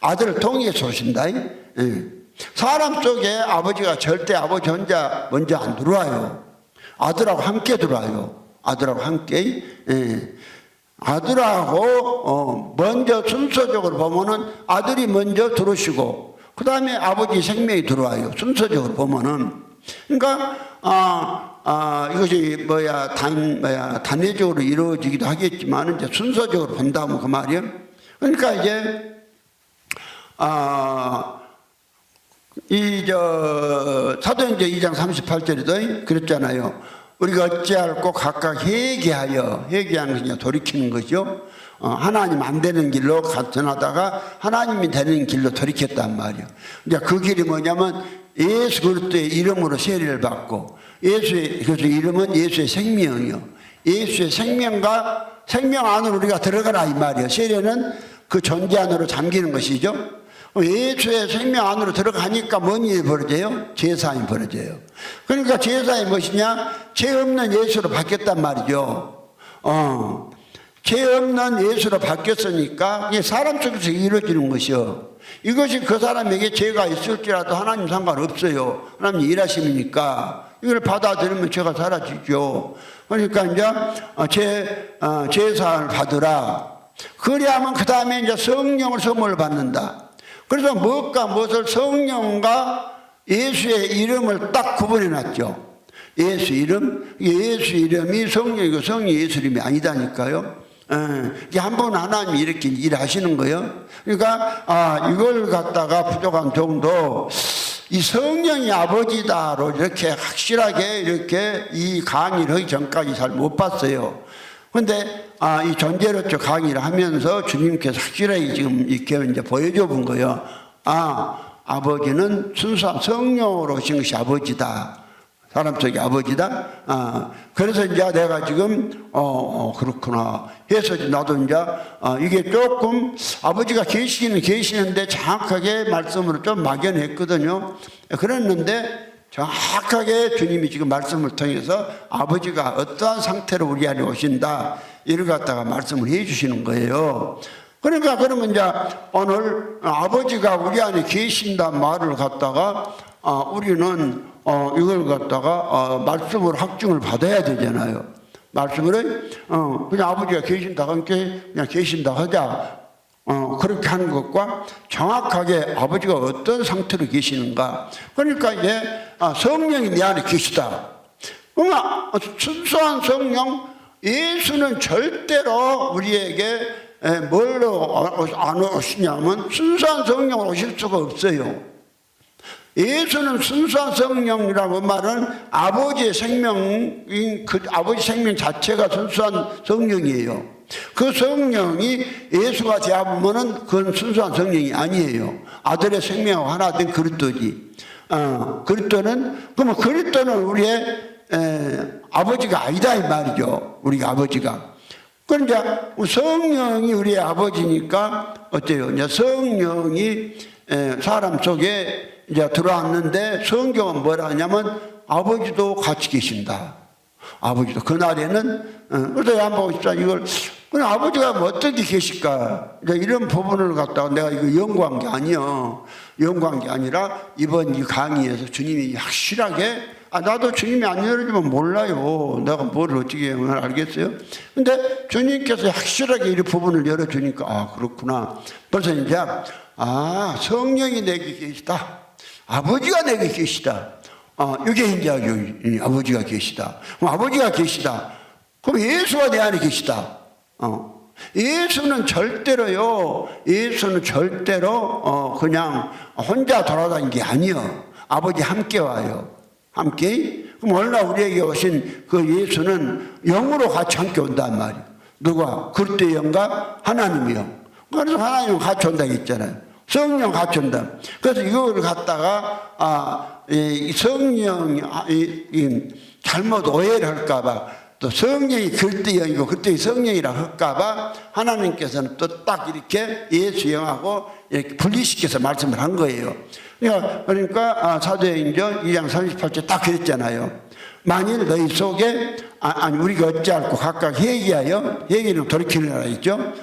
아들을 통해서 오신다. 사람 속에 아버지가 절대 아버지 혼자 먼저 안 들어와요. 아들하고 함께 들어와요. 아들하고 함께. 아들하고 먼저 순서적으로 보면은 아들이 먼저 들어오시고 그 다음에 아버지 생명이 들어와요. 순서적으로 보면은. 그러니까 이것이 단회적으로 이루어지기도 하겠지만 이제 순서적으로 본다면 그 말이에요. 그러니까 이제 사도행전 2장 38절에도 그랬잖아요. 우리가 어찌할꼬 각각 회개하는 것이 돌이키는 거죠. 하나님 안 되는 길로 전하다가 하나님이 되는 길로 돌이켰단 말이에요. 이제 그 길이 뭐냐면 예수 그리스도의 이름으로 세례를 받고 그래서 이름은 예수의 생명이요. 예수의 생명 안으로 우리가 들어가라 이 말이에요. 세례는 그 존재 안으로 잠기는 것이죠. 예수의 생명 안으로 들어가니까 뭔 일이 벌어져요? 제사함이 벌어져요. 그러니까 제사함이 무엇이냐? 죄 없는 예수로 바뀌었단 말이죠. 죄 없는 예수로 바뀌었으니까 이게 사람 속에서 이루어지는 것이요. 이것이 그 사람에게 죄가 있을지라도 하나님 상관없어요. 하나님 일하심이니까 이걸 받아들이면 죄가 사라지죠. 그러니까 이제 제사를 받으라. 그래야만 그 다음에 이제 성령을 선물을 받는다. 그래서 무엇을 성령과 예수의 이름을 딱 구분해 놨죠. 예수 이름이 성령이고 성령이 예수 이름이 아니다니까요. 이게 한 번 하나님이 이렇게 일하시는 거예요. 그러니까 이걸 갖다가 부족한 정도 이 성령이 아버지다로 이렇게 확실하게 이렇게 이 강의를 하기 전까지 잘 못 봤어요. 근데 이 존재로적 강의를 하면서 주님께서 확실하게 지금 이렇게 이제 보여줘 본 거예요. 아버지는 순수한 성령으로 오신 것이 아버지다. 사람 속의 아버지다. 그래서 이제 내가 지금 그렇구나 해서 나도 이제 이게 조금 아버지가 계시는데 정확하게 말씀으로 좀 막연했거든요. 그랬는데 정확하게 주님이 지금 말씀을 통해서 아버지가 어떠한 상태로 우리 안에 오신다 이를 갖다가 말씀을 해 주시는 거예요. 그러니까 그러면 이제 오늘 아버지가 우리 안에 계신다 말을 갖다가 우리는 이걸 갖다가 말씀으로 확증을 받아야 되잖아요. 말씀을 그냥 아버지가 계신다 하니까 그냥 계신다 하자. 그렇게 하는 것과 정확하게 아버지가 어떤 상태로 계시는가. 그러니까 이제 성령이 내 안에 계시다. 그러면 순수한 성령, 예수는 절대로 우리에게 뭘로 안 오시냐면 순수한 성령으로 오실 수가 없어요. 예수는 순수한 성령이라고 말은 아버지의 생명인 그 아버지 생명 자체가 순수한 성령이에요. 그 성령이 예수가 되어보면은 그건 순수한 성령이 아니에요. 아들의 생명하고 하나 된 그리스도지. 그러면 그리스도는 우리의 아버지가 아니다 이 말이죠. 우리가 아버지가. 그러니까 성령이 우리의 아버지니까 어때요? 이제 성령이 사람 속에 이제 들어왔는데 성경은 뭐라 하냐면 아버지도 같이 계신다. 아버지도 그날에는 그래서 한번 보십시오. 이걸 그럼 아버지가 뭐 어떻게 계실까? 이런 부분을 갖다가 내가 이거 연구한 게 아니요. 연구한 게 아니라 이번 이 강의에서 주님이 확실하게 나도 주님이 안 열어주면 몰라요. 내가 뭘 어떻게 하면 알겠어요? 근데 주님께서 확실하게 이 부분을 열어주니까 그렇구나. 벌써 이제 성령이 내게 계시다. 아버지가 내게 계시다. 이게 이제 아버지가 계시다. 그럼 아버지가 계시다. 그럼 예수가 내 안에 계시다. 예수는 절대로요. 예수는 절대로 그냥 혼자 돌아다니는 게 아니요. 아버지 함께 와요. 함께. 그럼 얼마나 우리에게 오신 그 예수는 영으로 같이 함께 온단 말이에요. 누가? 그리스도의 영과 하나님의 영. 그래서 하나님은 같이 온다고 했잖아요. 성령 같이 온다. 그래서 이거를 갖다가 이 성령이 잘못 오해를 할까봐 또 성령이 그리스도의 영이고 그리스도의 성령이라 할까봐 하나님께서는 또 딱 이렇게 예수 영하고 이렇게 분리시켜서 말씀을 한 거예요. 그러니까 사도행전 2장 38절 딱 그랬잖아요. 만일 너희 속에 우리가 어찌할꼬 각각 회개하여 회개는 돌이키느라 했죠.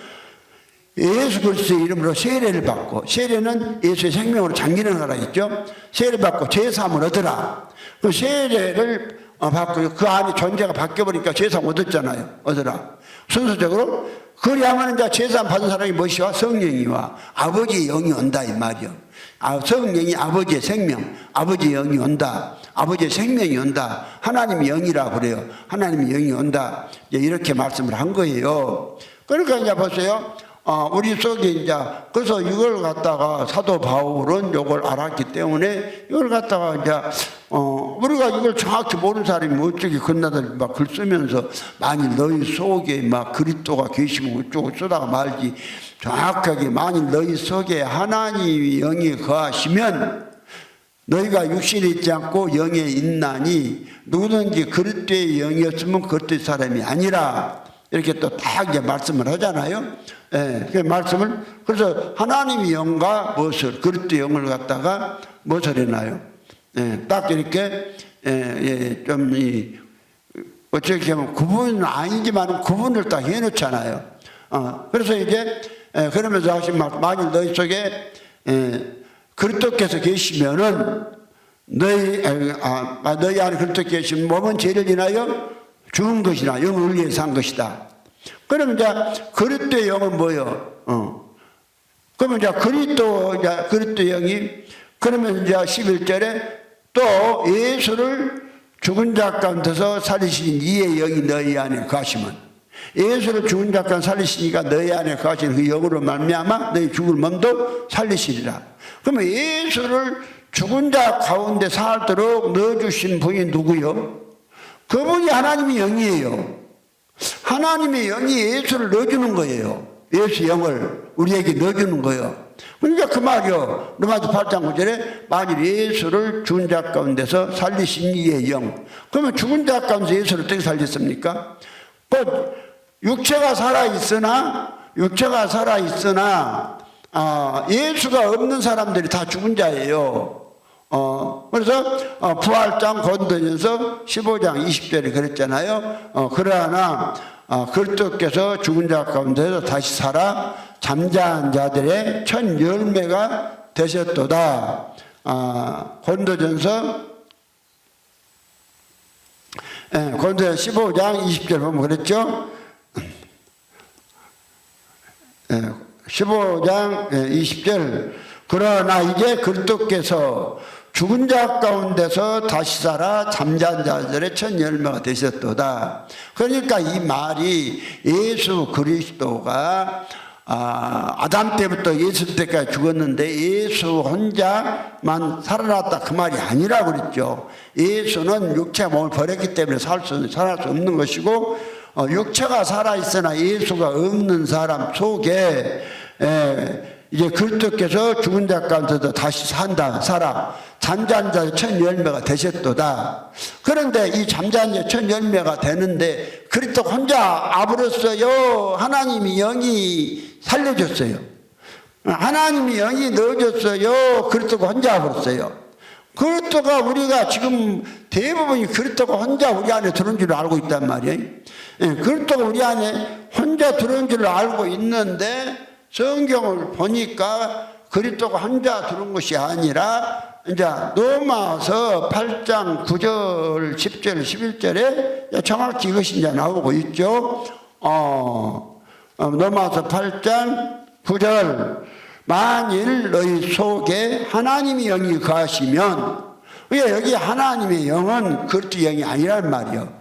예수 그리스도의 이름으로 세례를 받고 세례는 예수의 생명으로 잠기는 거라 했죠. 세례를 받고 죄사함을 얻으라. 그 세례를 받고 그 안에 존재가 바뀌어버리니까 죄사함 얻었잖아요. 얻으라. 순서적으로 그리하면 이제 죄사함 받은 사람이 무엇이와? 성령이와 아버지의 영이 온다 이 말이요. 성령이 아버지의 생명, 아버지의 영이 온다. 아버지의 생명이 온다. 하나님의 영이라 그래요. 하나님의 영이 온다. 이렇게 말씀을 한 거예요. 그러니까 이제 보세요. 우리 속에 이제 그래서 이걸 갖다가 사도 바울은 이걸 알았기 때문에 이걸 갖다가 이제 우리가 이걸 정확히 모르는 사람이 어떻게 건너들 막 글 쓰면서 만일 너희 속에 막 그리스도가 계시고 어쩌고 쓰다가 말지 정확하게 만일 너희 속에 하나님의 영이 거하시면 너희가 육신에 있지 않고 영에 있나니 누구든지 그리스도의 영이었으면 그리스도의 사람이 아니라 이렇게 또 딱 이제 말씀을 하잖아요. 그 말씀을 그래서 하나님의 영과 무엇을 그리스도의 영을 갖다가 무엇을 해놔요? 딱 이렇게 좀 어떻게 하면 구분은 아니지만 구분을 딱 해놓잖아요. 그래서 이제 그러면서 하신 말 만일 너희 속에 그리스도께서 계시면은 너희 안에 그리스도 계시면 몸은 죄를 인하여 죽은 것이나 영을 위해 산 것이다. 그러면 이제 그리스도의 영은 뭐요? 그러면 이제 그리스도 영이 그러면 이제 11절에 또 예수를 죽은 자 가운데서 살리신 이의 영이 너희 안에 거하시면 예수를 죽은 자 가운데 살리시니까 너희 안에 거하시는 그 영으로 말미암아 너희 죽을 몸도 살리시리라. 그러면 예수를 죽은 자 가운데 살도록 넣어주신 분이 누구요? 그분이 하나님의 영이에요. 하나님의 영이 예수를 넣어주는 거예요. 예수 영을 우리에게 넣어주는 거예요. 그러니까 그 말이요. 로마서 8장 9절에 만일 예수를 죽은 자 가운데서 살리신 이의 영. 그러면 죽은 자 가운데서 예수를 어떻게 살렸습니까? 육체가 살아있으나 예수가 없는 사람들이 다 죽은 자예요. 그래서 부활장 고린도전서 15장 20절에 그랬잖아요. 그러나 그리스도께서 죽은 자 가운데서 다시 살아 잠자한 자들의 첫 열매가 되셨도다. 고린도전서 15장 20절 보면 그랬죠. 15장 20절 그러나 이제 그리스도께서 죽은 자 가운데서 다시 살아 잠자는 자들의 첫 열매가 되셨도다. 그러니까 이 말이 예수 그리스도가 아담 때부터 예수 때까지 죽었는데 예수 혼자만 살아났다 그 말이 아니라고 그랬죠. 예수는 육체 몸을 버렸기 때문에 살아날 수 없는 것이고 육체가 살아있으나 예수가 없는 사람 속에 이제 그리스도께서 죽은 자 가운데서 다시 살아 잠자는 자의 첫 열매가 되셨도다. 그런데 이 잠자는 자의 첫 열매가 되는데 그리스도 혼자 아부렀어요. 하나님이 영이 살려줬어요. 하나님이 영이 넣어줬어요. 그리스도가 혼자 버렸어요. 그리스도가 우리가 지금 대부분이 그리스도가 혼자 우리 안에 들어온 줄 알고 있단 말이에요. 그리스도가 우리 안에 혼자 들어온 줄 알고 있는데 성경을 보니까 그리스도가 혼자 들어온 것이 아니라 이제 로마서 8장 9절, 10절, 11절에 정확히 이것이 이제 나오고 있죠. 로마서 8장 9절 만일 너희 속에 하나님의 영이 거하시면 여기 하나님의 영은 그리스도 영이 아니란 말이요.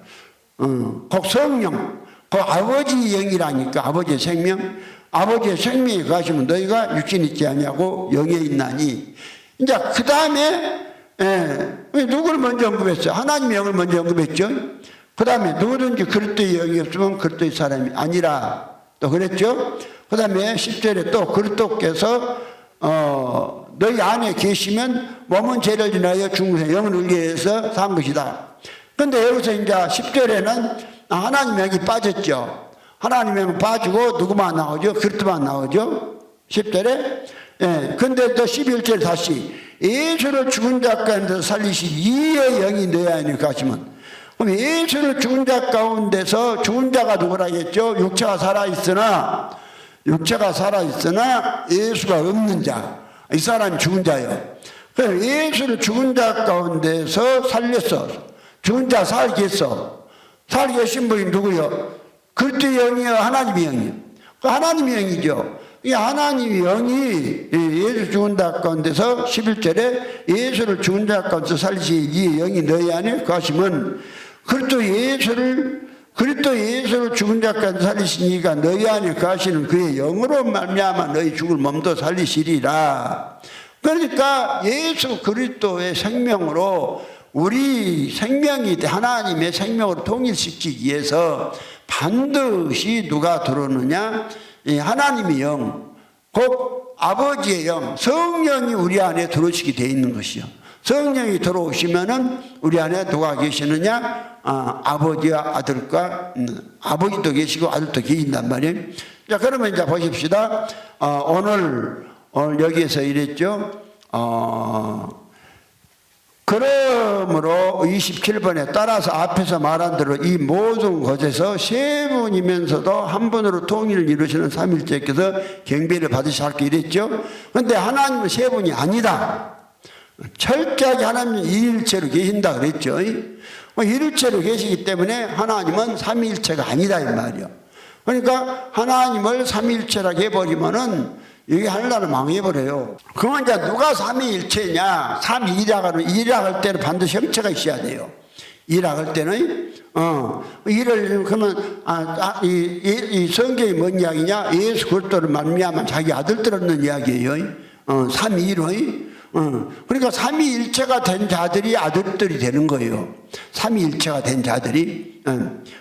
곧 성령, 곧 아버지 영이라니까 아버지의 생명. 아버지의 생명이 거하시면 너희가 육신 있지 아니하고 영에 있나니. 이제 그 다음에 누구를 먼저 언급했어요? 하나님의 영을 먼저 언급했죠. 그 다음에 누구든지 그리스도의 영이 없으면 그리스도의 사람이 아니라 또 그랬죠. 그 다음에 10절에 또 그리스도께서 너희 안에 계시면 몸은 죄를 인하여 죽으세요. 영은 의에 의해서 산 것이다. 근데 여기서 이제 10절에는 하나님의 영이 빠졌죠. 하나님의 영이 빠지고 누구만 나오죠? 그리스도만 나오죠. 10절에. 근데 또 11절 다시 예수를 죽은 자 가운데서 살리신 이의 영이 너희 안에 가시면, 그럼 예수를 죽은 자 가운데서 죽은 자가 누구라겠죠? 육체가 살아있으나 예수가 없는 자, 이 사람이 죽은 자예요. 그래서 예수를 죽은 자 가운데서 살렸어. 죽은 자 살게 했어. 살게 하신 분이 누구요? 그리스도의 영이요, 하나님의 영이요. 그 하나님의 영이죠. 이 하나님의 영이 예수 죽은 자 가운데서 11절에 예수를 죽은 자 가운데서 살리신 이 영이 너희 안에 거하시면 그리스도 예수를 죽은 자 가운데 살리신 이가 너희 안에 거하시는 그의 영으로 말미암아 너희 죽을 몸도 살리시리라. 그러니까 예수 그리스도의 생명으로 우리 생명이 하나님의 생명으로 통일시키기 위해서 반드시 누가 들어오느냐? 하나님의 영, 곧 아버지의 영, 성령이 우리 안에 들어오시게 되어 있는 것이요. 성령이 들어오시면은 우리 안에 누가 계시느냐? 아버지와 아들과 아버지도 계시고 아들도 계신단 말이에요. 자, 그러면 이제 보십시다. 오늘 여기에서 이랬죠. 그러므로 27번에 따라서 앞에서 말한 대로 이 모든 것에서 세 분이면서도 한 분으로 통일을 이루시는 삼위일체께서 경배를 받으셔야 할 게 이랬죠. 그런데 하나님은 세 분이 아니다. 철저하게 하나님은 일일체로 계신다 그랬죠. 일일체로 계시기 때문에 하나님은 삼위일체가 아니다 이 말이요. 그러니까 하나님을 삼위일체라고 해버리면은 여기 하늘나라 망해버려요. 그러면 이제 누가 삼위일체냐? 삼위일학을 일학할 때는 반드시 형체가 있어야 돼요. 일학할 때는 일을 그러면 이 성경이 뭔 이야기냐? 예수 그리스도를 말미암아 자기 아들 들었는 이야기예요. 삼위일의. 그러니까 삼위일체가 된 자들이 아들들이 되는 거예요. 삼위일체가 된 자들이.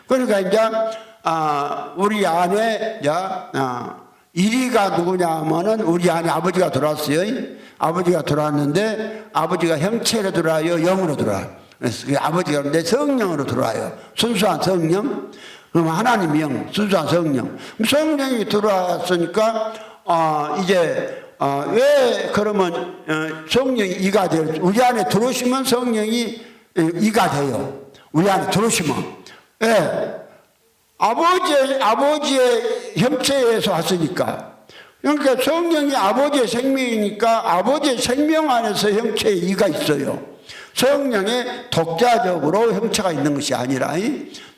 그러니까 이제 우리 안에 일위가 누구냐 하면은 우리 안에 아버지가 들어왔어요. 아버지가 들어왔는데 아버지가 형체로 들어와요, 영으로 들어와요. 그래서 아버지가 그런데 성령으로 들어와요. 순수한 성령. 그럼 하나님의 영, 순수한 성령. 성령이 들어왔으니까 이제 왜 그러면 성령이 이가 돼요? 우리 안에 들어오시면 성령이 이가 돼요. 우리 안에 들어오시면. 예. 아버지의 형체에서 왔으니까. 그러니까 성령이 아버지의 생명이니까 아버지의 생명 안에서 형체의 이가 있어요. 성령의 독자적으로 형체가 있는 것이 아니라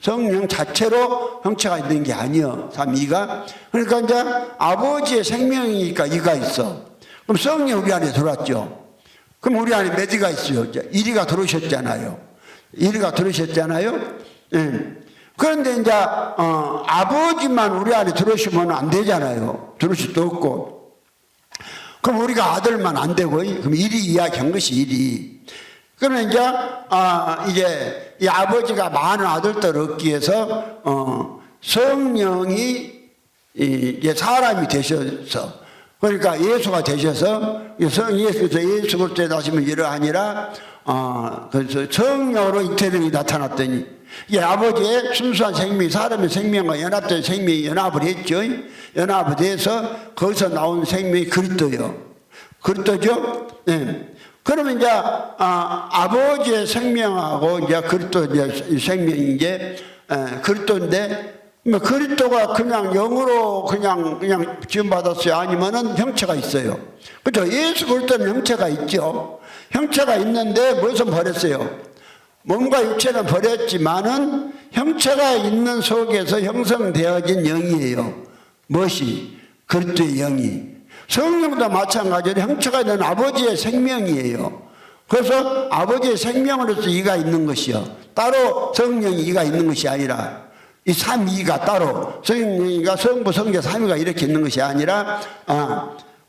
성령 자체로 형체가 있는 게 아니요. 삼위가. 그러니까 이제 아버지의 생명이니까 이가 있어. 그럼 성령 우리 안에 들어왔죠. 그럼 우리 안에 몇 이가 있어요? 일이가 들어오셨잖아요. 일이가 들어오셨잖아요. 그런데 이제 아버지만 우리 안에 들어오시면 안 되잖아요. 들어올 수도 없고. 그럼 우리가 아들만 안 되고, 그럼 일이 이야기한 것이 일이. 그러면 이제 이 아버지가 많은 아들들을 얻기 위해서 성령이 이제 사람이 되셔서, 그러니까 예수가 되셔서 예수께서 예수 그리스도에 나시면 이러하니라. 그래서 성령으로 잉태됨이 나타났더니 이게 아버지의 순수한 생명이 사람의 생명과 연합된 생명이 연합을 했죠. 연합이 돼서 거기서 나온 생명이 그리스도요. 그리스도죠? 네. 그러면 이제 아버지의 생명하고 이제 그리스도 이제 생명이 이제 그리스도인데 뭐 그리스도가 그냥 영으로 그냥 지원받았어요? 아니면은 형체가 있어요. 그렇죠? 예수 그리스도는 형체가 있죠. 형체가 있는데 무엇은 버렸어요? 몸과 육체는 버렸지만은 형체가 있는 속에서 형성되어진 영이에요. 무엇이? 그리스도의 영이. 성령도 마찬가지로 형체가 있는 아버지의 생명이에요. 그래서 아버지의 생명으로서 이가 있는 것이요. 따로 성령이 이가 있는 것이 아니라 이 삼위가 따로 성령이가 성부 성자 삼위가 이렇게 있는 것이 아니라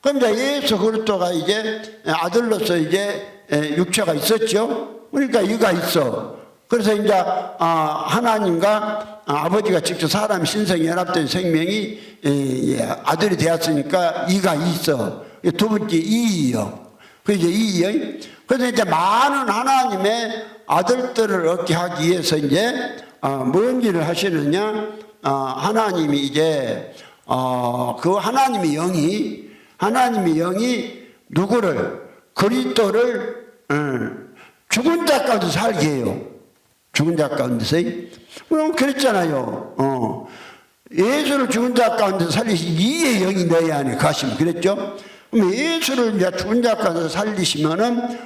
그럼 이제 예수 그리스도가 이제 아들로서 이제 육체가 있었죠. 그러니까 이가 있어. 그래서 이제 하나님과 아버지가 직접 사람 신성이 연합된 생명이 아들이 되었으니까 이가 있어. 두 번째 이요. 그 이제 이요. 그래서 이제 많은 하나님의 아들들을 얻게 하기 위해서 이제 뭔 일을 하시느냐? 하나님이 이제 그 하나님의 영이 누구를 그리스도를 죽은 자 가운데 살게 해요. 죽은 자 가운데서. 그럼 그랬잖아요. 예수를 죽은 자 가운데 살리시 이의 영이 너희 안에 가시면 그랬죠. 그럼 예수를 이제 죽은 자 가운데 살리시면은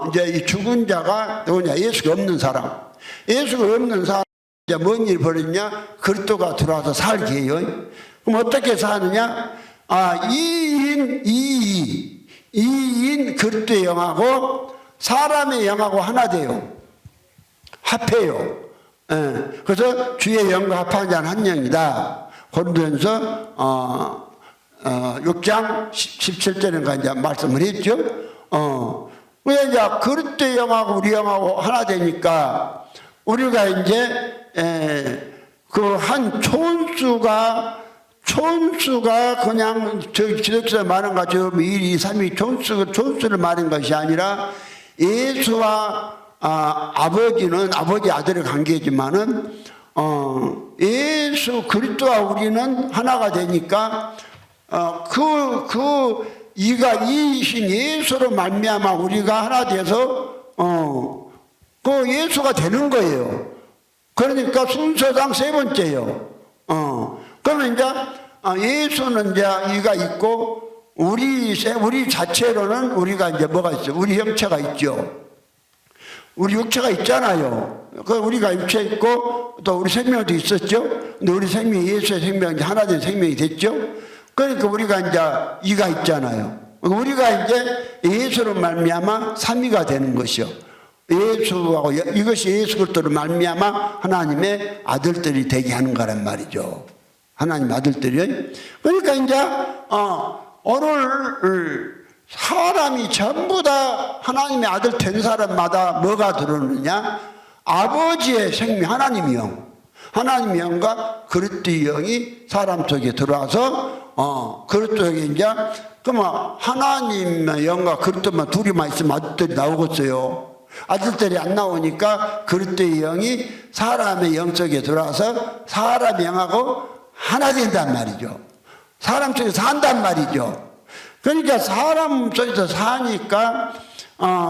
이제 이 죽은 자가 누구냐? 예수가 없는 사람. 예수가 없는 사람 이제 뭔 일이 벌어지냐? 그리스도가 들어와서 살게 해요. 그럼 어떻게 사느냐? 이인 그리스도의 영하고 사람의 영하고 하나 돼요. 합해요. 그래서 주의 영과 합한 자는 한 영이다. 고린도전서 6장 17절인가 이제 말씀을 했죠. 왜 이제 그리스도의 영하고 우리 영하고 하나 되니까 우리가 이제 그 한 촌수가 그냥 기독교에 말한 것처럼 1, 2, 3이 촌수를 말한 것이 아니라 예수와 아버지는 아버지 아들의 관계지만은 예수 그리스도와 우리는 하나가 되니까 이가 이이신 예수로 말미암아 우리가 하나 돼서 그 예수가 되는 거예요. 그러니까 순서상 세 번째요. 그러면 이제 예수는 이제 이가 있고 우리 자체로는 우리가 이제 뭐가 있어요? 우리 형체가 있죠. 우리 육체가 있잖아요. 그 우리가 육체 있고 또 우리 생명도 있었죠. 근데 우리 생명이 예수의 생명이 하나 된 생명이 됐죠. 그러니까 우리가 이제 이가 있잖아요. 우리가 이제 예수로 말미암아 삼위가 되는 것이요. 예수하고 이것이 예수 그리스도로 말미암아 하나님의 아들들이 되게 하는 거란 말이죠. 하나님 아들들이요. 그러니까 이제 오늘 사람이 전부 다 하나님의 아들 된 사람마다 뭐가 들어오느냐? 아버지의 생명, 하나님의 영. 하나님의 영과 그리스도의 영이 사람 속에 들어와서 그리스도에게 이제 그러면 하나님의 영과 그리스도만 둘이만 있으면 아들들이 나오겠어요. 아들들이 안 나오니까 그리스도의 영이 사람의 영 속에 들어와서 사람의 영하고 하나 된단 말이죠. 사람 속에 산단 말이죠. 그러니까 사람 속에서 사니까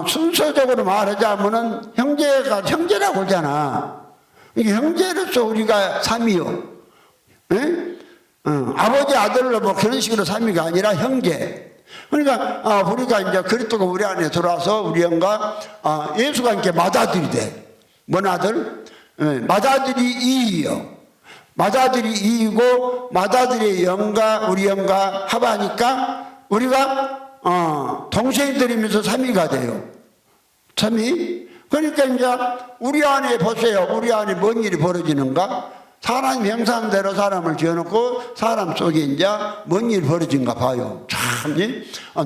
순서적으로 말하자면은 형제라고 하잖아. 이게 형제로서 우리가 삼위요. 아버지 아들로 뭐 그런 식으로 삼위가 아니라 형제. 그러니까 우리가 이제 그리스도가 우리 안에 들어와서 우리 영과 예수가 이렇게 맏아들이 돼. 뭔 아들? 맏아들이 이이요. 맏아들이 이이고 맏아들의 영과 우리 영과 합하니까 우리가 동생들이면서 삼위가 돼요. 삼위. 그러니까 이제 우리 안에 보세요. 우리 안에 뭔 일이 벌어지는가? 사람 형상대로 사람을 지어놓고 사람 속에 이제 뭔 일이 벌어진가 봐요. 참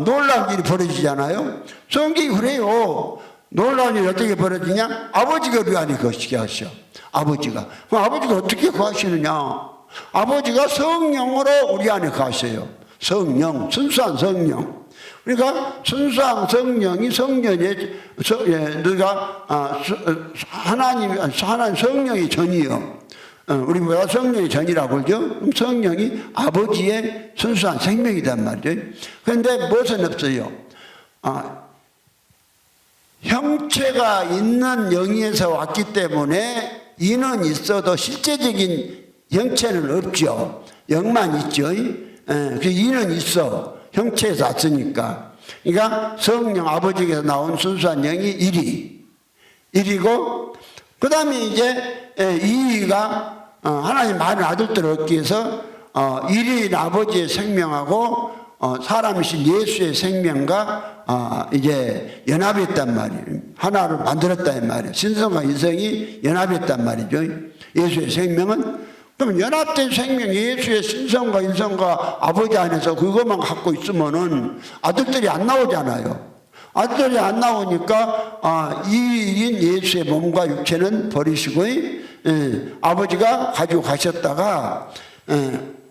놀라운 일이 벌어지잖아요. 성경이 그래요. 놀라운 일이 어떻게 벌어지냐? 아버지가 우리 안에 거시게 하셔. 아버지가. 그럼 아버지가 어떻게 구하시느냐? 아버지가 성령으로 우리 안에 가셔요. 성령, 순수한 성령. 그러니까 순수한 성령이 성령의 하나님 성령의 전이요. 우리보다 성령의 전이라고 그러죠. 그럼 성령이 아버지의 순수한 생명이란 말이죠. 그런데 무엇은 없어요? 형체가 있는 영에서 왔기 때문에 이는 있어도 실제적인 형체는 없죠. 영만 있죠. 그 이는 있어. 형체에서 왔으니까. 그러니까 성령 아버지에게서 나온 순수한 영이 1이고 그 다음에 이제 2가 하나님 많은 아들들을 얻기 위해서 1인 아버지의 생명하고 사람이신 예수의 생명과 이제 연합했단 말이에요. 하나를 만들었단 말이에요. 신성과 인성이 연합했단 말이죠. 예수의 생명은 그럼 연합된 생명, 예수의 신성과 인성과 아버지 안에서 그것만 갖고 있으면은 아들들이 안 나오잖아요. 아들들이 안 나오니까 이인 예수의 몸과 육체는 버리시고 아버지가 가지고 가셨다가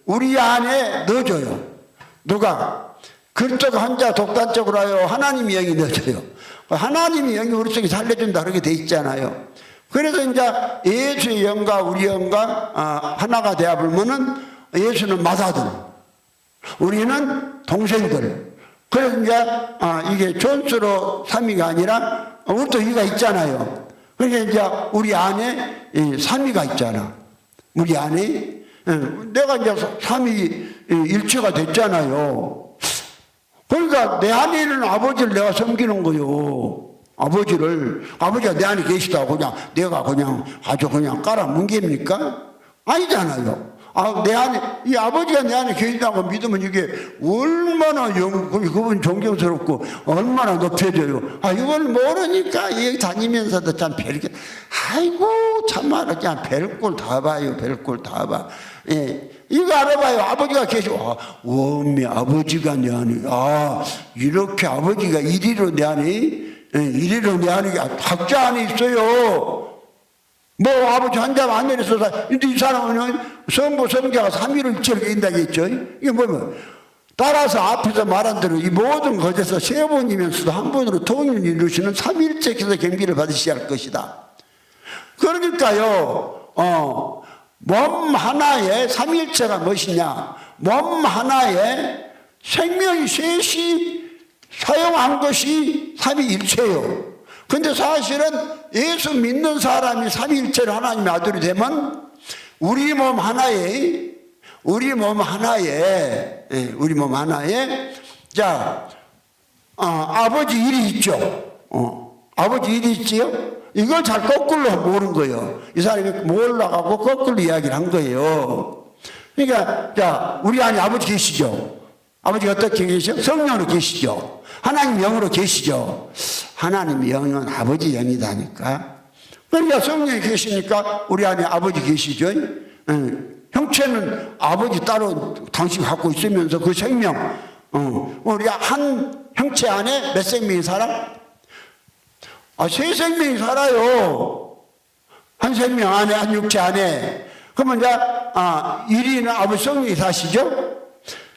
우리 안에 넣어줘요. 누가? 그리스도가 혼자 독단적으로 하여 하나님의 영이 넣어줘요. 하나님의 영이 우리 속에 살려준다 그렇게 돼 있잖아요. 그래서 이제 예수의 영과 우리 영과 하나가 되어버리면은 예수는 맏아들, 우리는 동생들. 그래서 이제 이게 존수로 3위가 아니라 우리도 이가 있잖아요. 그러니까 이제 우리 안에 3위가 있잖아. 우리 안에 내가 이제 3위 일체가 됐잖아요. 그러니까 내 안에 있는 아버지를 내가 섬기는 거요. 아버지가 내 안에 계시다고 내가 아주 깔아뭉갭니까? 아니잖아요. 내 안에, 이 아버지가 내 안에 계신다고 믿으면 이게 얼마나 그분 존경스럽고 얼마나 높여져요. 이걸 모르니까 여기 다니면서도 참 아이고, 참말로 그냥 별꼴 다 봐요. 별꼴 다 봐. 예. 이거 알아봐요. 아버지가 계시고, 원미 아버지가 내 안에, 이렇게 아버지가 이리로 내 안에, 이리로 내 안에, 각자 안에 있어요. 아버지 환자가 안 내려서, 근데 이 사람은 성부, 성자가 삼위를 일체로 인다겠죠. 이게 뭐면, 따라서 앞에서 말한 대로 이 모든 것에서 세 번이면서도 한 번으로 통일을 이루시는 삼위일체께서 경비를 받으셔야 할 것이다. 그러니까요, 몸 하나에 삼위일체가 무엇이냐? 몸 하나에 생명이 셋이 사용한 것이 삼위일체예요. 근데 사실은 예수 믿는 사람이 삼위일체로 하나님의 아들이 되면 우리 몸 하나에 자, 아버지 일이 있죠. 아버지 일이 있지요. 이걸 잘 거꾸로 모르는 거예요. 이 사람이 몰라가고 거꾸로 이야기를 한 거예요. 그러니까 자, 우리 안에 아버지 계시죠. 아버지가 어떻게 계시죠? 성령으로 계시죠. 하나님 영으로 계시죠. 하나님 영은 아버지 영이다니까. 그러니까 성령이 계시니까 우리 안에 아버지 계시죠. 형체는 아버지 따로 당신 갖고 있으면서 그 생명, 우리 한 형체 안에 몇 생명이 살아? 세 생명이 살아요. 한 생명 안에, 한 육체 안에. 그러면 이제, 1위는 아버지 성령이 사시죠?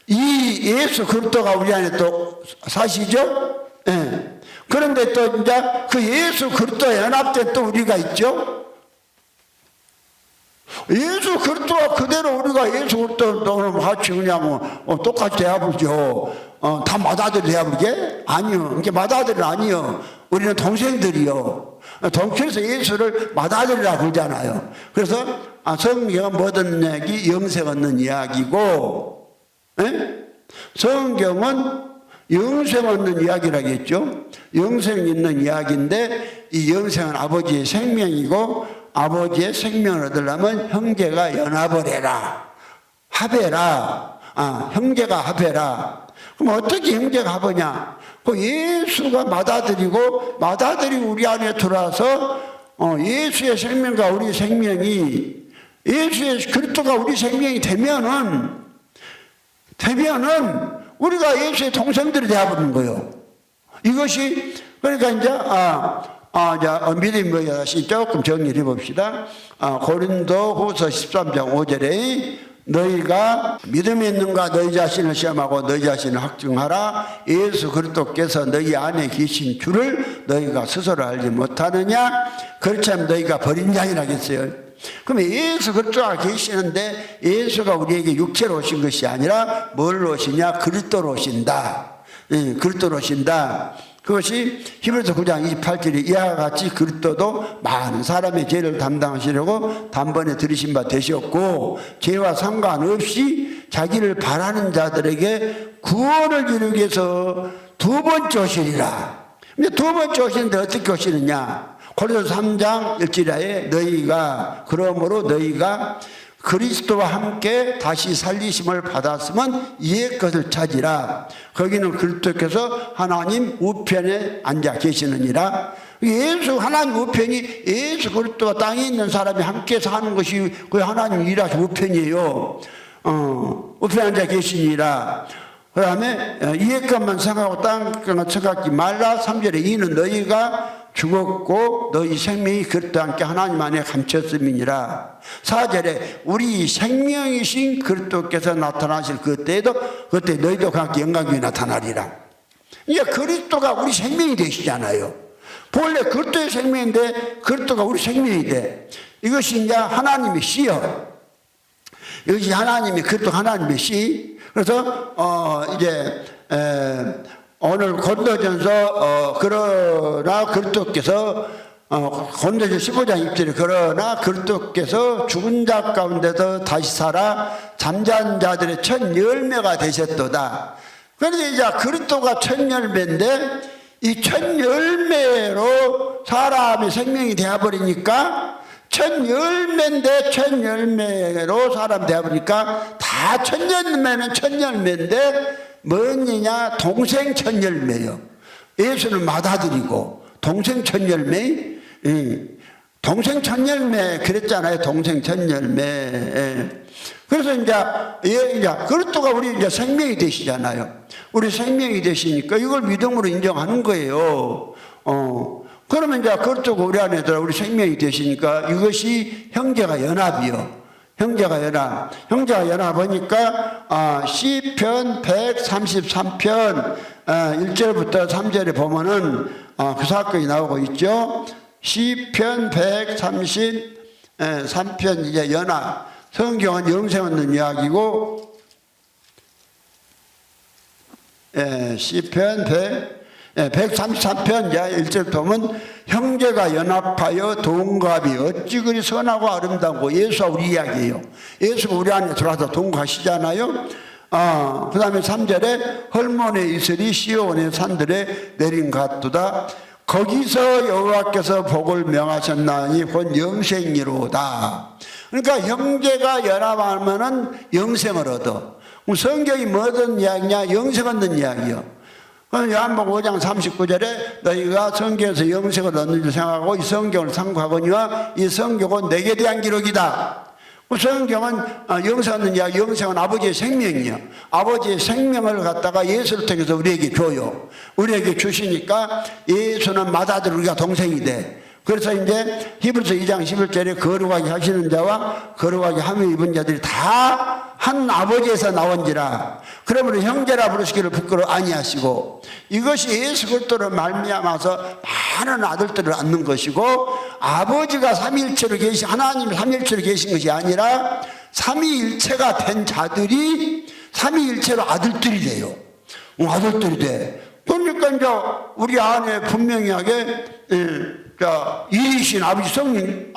이 예수 그리스도가 우리 안에 또 사시죠? 예. 그런데 또 이제 그 예수 그리스도에 연합된 또 우리가 있죠? 예수 그리스도와 그대로 우리가 예수 그리스도를 같이 똑같이 대하보죠. 다 맏아들이 대하보게? 아니요. 이게 맏아들은 아니요. 우리는 동생들이요. 그래서 예수를 맏아들이라고 그러잖아요. 그래서 성경은 모든 이야기 영생 얻는 이야기고, 성경은 영생 얻는 이야기라고 했죠. 영생 있는 이야기인데 이 영생은 아버지의 생명이고 아버지의 생명을 얻으려면 형제가 연합을 해라. 합해라. 형제가 합해라. 그럼 어떻게 형제가 합하냐? 그 예수가 맏아들이고 맏아들이 우리 안에 들어와서 예수의 생명과 우리 생명이 예수의 그리스도가 우리 생명이 되면은 우리가 예수의 동생들이 되어버리는 거예요. 이것이 그러니까 이제 믿음의 다시 조금 정리해 봅시다. 고린도 후서 13장 5절에 너희가 믿음이 있는가 너희 자신을 시험하고 너희 자신을 확증하라. 예수 그리스도께서 너희 안에 계신 줄을 너희가 스스로 알지 못하느냐. 그렇지 않으면 너희가 버린 자이라겠어요. 그러면 예수 그리스도가 계시는데 예수가 우리에게 육체로 오신 것이 아니라 뭘로 오시냐? 그리스도로 오신다. 그리스도로 오신다. 그것이 히브리서 9장 28절에 이와 같이 그리스도도 많은 사람의 죄를 담당하시려고 단번에 들으신 바 되셨고 죄와 상관없이 자기를 바라는 자들에게 구원을 이루기 위해서 두 번째 오시리라. 근데 두 번째 오시는데 어떻게 오시느냐? 고린도서 3장 1절에 너희가 그러므로 너희가 그리스도와 함께 다시 살리심을 받았으면 이의 것을 찾으라. 거기는 그리스도께서 하나님 우편에 앉아 계시느니라. 예수 하나님 우편이 예수 그리스도가 땅에 있는 사람이 함께 사는 것이 그 하나님 일하신 우편이에요. 우편에 앉아 계시니라. 그 다음에 이의 것만 생각하고 땅 것만 생각하지 말라. 3절에 이는 너희가 죽었고 너희 생명이 그리스도와 함께 하나님 안에 감췄음이니라. 4절에 우리 생명이신 그리스도께서 나타나실 그때에도 그때 너희도 함께 영광이 나타나리라. 이제 그리스도가 우리 생명이 되시잖아요. 본래 그리스도의 생명인데 그리스도가 우리 생명이 돼. 이것이 이제 하나님의 씨요. 이것이 하나님의 그리스도 하나님의 씨. 그래서 이제 오늘 고린도전서 그러나 그리스도께서 고린도전서 15장 6절에 그러나 그리스도께서 죽은 자 가운데서 다시 살아 잠자는 자들의 첫 열매가 되셨도다. 그런데 이제 그리스도가 첫 열매인데 이 첫 열매로 사람의 생명이 되어버리니까 첫 열매인데 첫 열매로 사람 되어버리니까 다 첫 열매는 첫 열매인데 뭐냐? 동생 첫 열매요. 예수를 맏아들이고 동생 첫 열매. 동생 첫 열매 그랬잖아요. 동생 첫 열매. 그래서 이제 그리스도가 우리 이제 생명이 되시잖아요. 우리 생명이 되시니까 이걸 믿음으로 인정하는 거예요. 그러면 이제 그리스도가 우리 안에 들어 우리 생명이 되시니까 이것이 형제가 연합이요. 형제가 연합하니까 시편 133편 1절부터 3절에 보면은 그 사건이 나오고 있죠. 시편 133편 이제 연합. 성경은 영생 얻는 이야기고 시편 133편 1절 보면 형제가 연합하여 동갑이 어찌 그리 선하고 아름다고. 예수와 우리 이야기예요. 예수가 우리 안에 들어와서 동거하시잖아요. 그 다음에 3절에 헐몬의 이슬이 시온의 산들에 내린 같도다. 거기서 여호와께서 복을 명하셨나니 곧 영생이로다. 그러니까 형제가 연합하면은 영생을 얻어. 성경이 뭐든 이야기냐? 영생 얻는 이야기요. 요한복음 5장 39절에 너희가 성경에서 영생을 얻는 줄 생각하고 이 성경을 참고하거니와 이 성경은 내게 대한 기록이다. 성경은 영생 얻는 이야기, 영생은 아버지의 생명이요. 아버지의 생명을 갖다가 예수를 통해서 우리에게 줘요. 우리에게 주시니까 예수는 맏아들, 우리가 동생이 돼. 그래서 이제 히브리서 2장 11절에 거룩하게 하시는 자와 거룩하게 함을 입은 자들이 다 한 아버지에서 나온지라. 그러므로 형제라 부르시기를 부끄러워 아니하시고, 이것이 예수 그리스도로 말미암아서 많은 아들들을 낳는 것이고, 아버지가 삼위일체로 계신, 하나님이 삼위일체로 계신 것이 아니라 삼위일체가 된 자들이 삼위일체로 아들들이 돼요. 아들들이 돼. 그러니까 이제 우리 안에 분명히 하게 일이신 아버지, 성령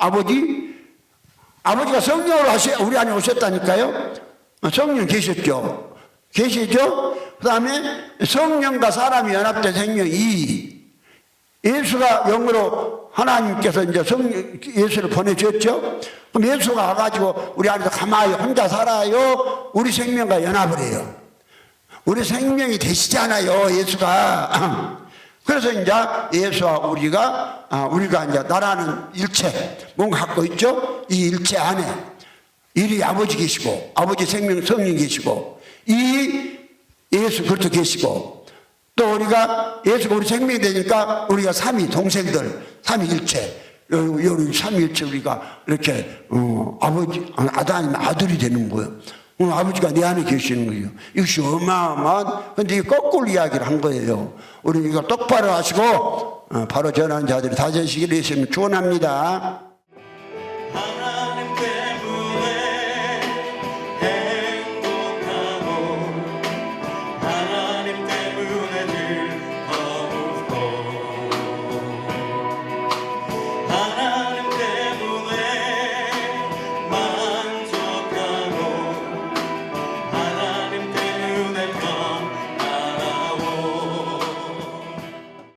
아버지가 성령으로 우리 안에 오셨다니까요. 성령 계시죠? 그 다음에 성령과 사람이 연합된 생명이, 예수가 영으로 하나님께서 이제 예수를 보내주셨죠? 그럼 예수가 와가지고 우리 안에서 가만히 혼자 살아요? 우리 생명과 연합을 해요. 우리 생명이 되시잖아요, 예수가. 그래서 이제 예수와 우리가 이제 나라는 일체, 뭔가 갖고 있죠? 이 일체 안에 일이 아버지 계시고, 아버지 생명 성령 계시고, 이 예수 그리스도 계시고, 또 우리가 예수가 우리 생명이 되니까 우리가 삼위 동생들, 삼위일체, 여기 삼위일체 우리가 이렇게 아버지 아담 아들이 되는 거예요. 아버지가 내 안에 계시는 거예요. 이것이 어마어마한, 근데 이 거꾸로 이야기를 한 거예요. 우리 이거 똑바로 하시고, 바로 전하는 자들이 다 되시기를 예수님 축원합니다.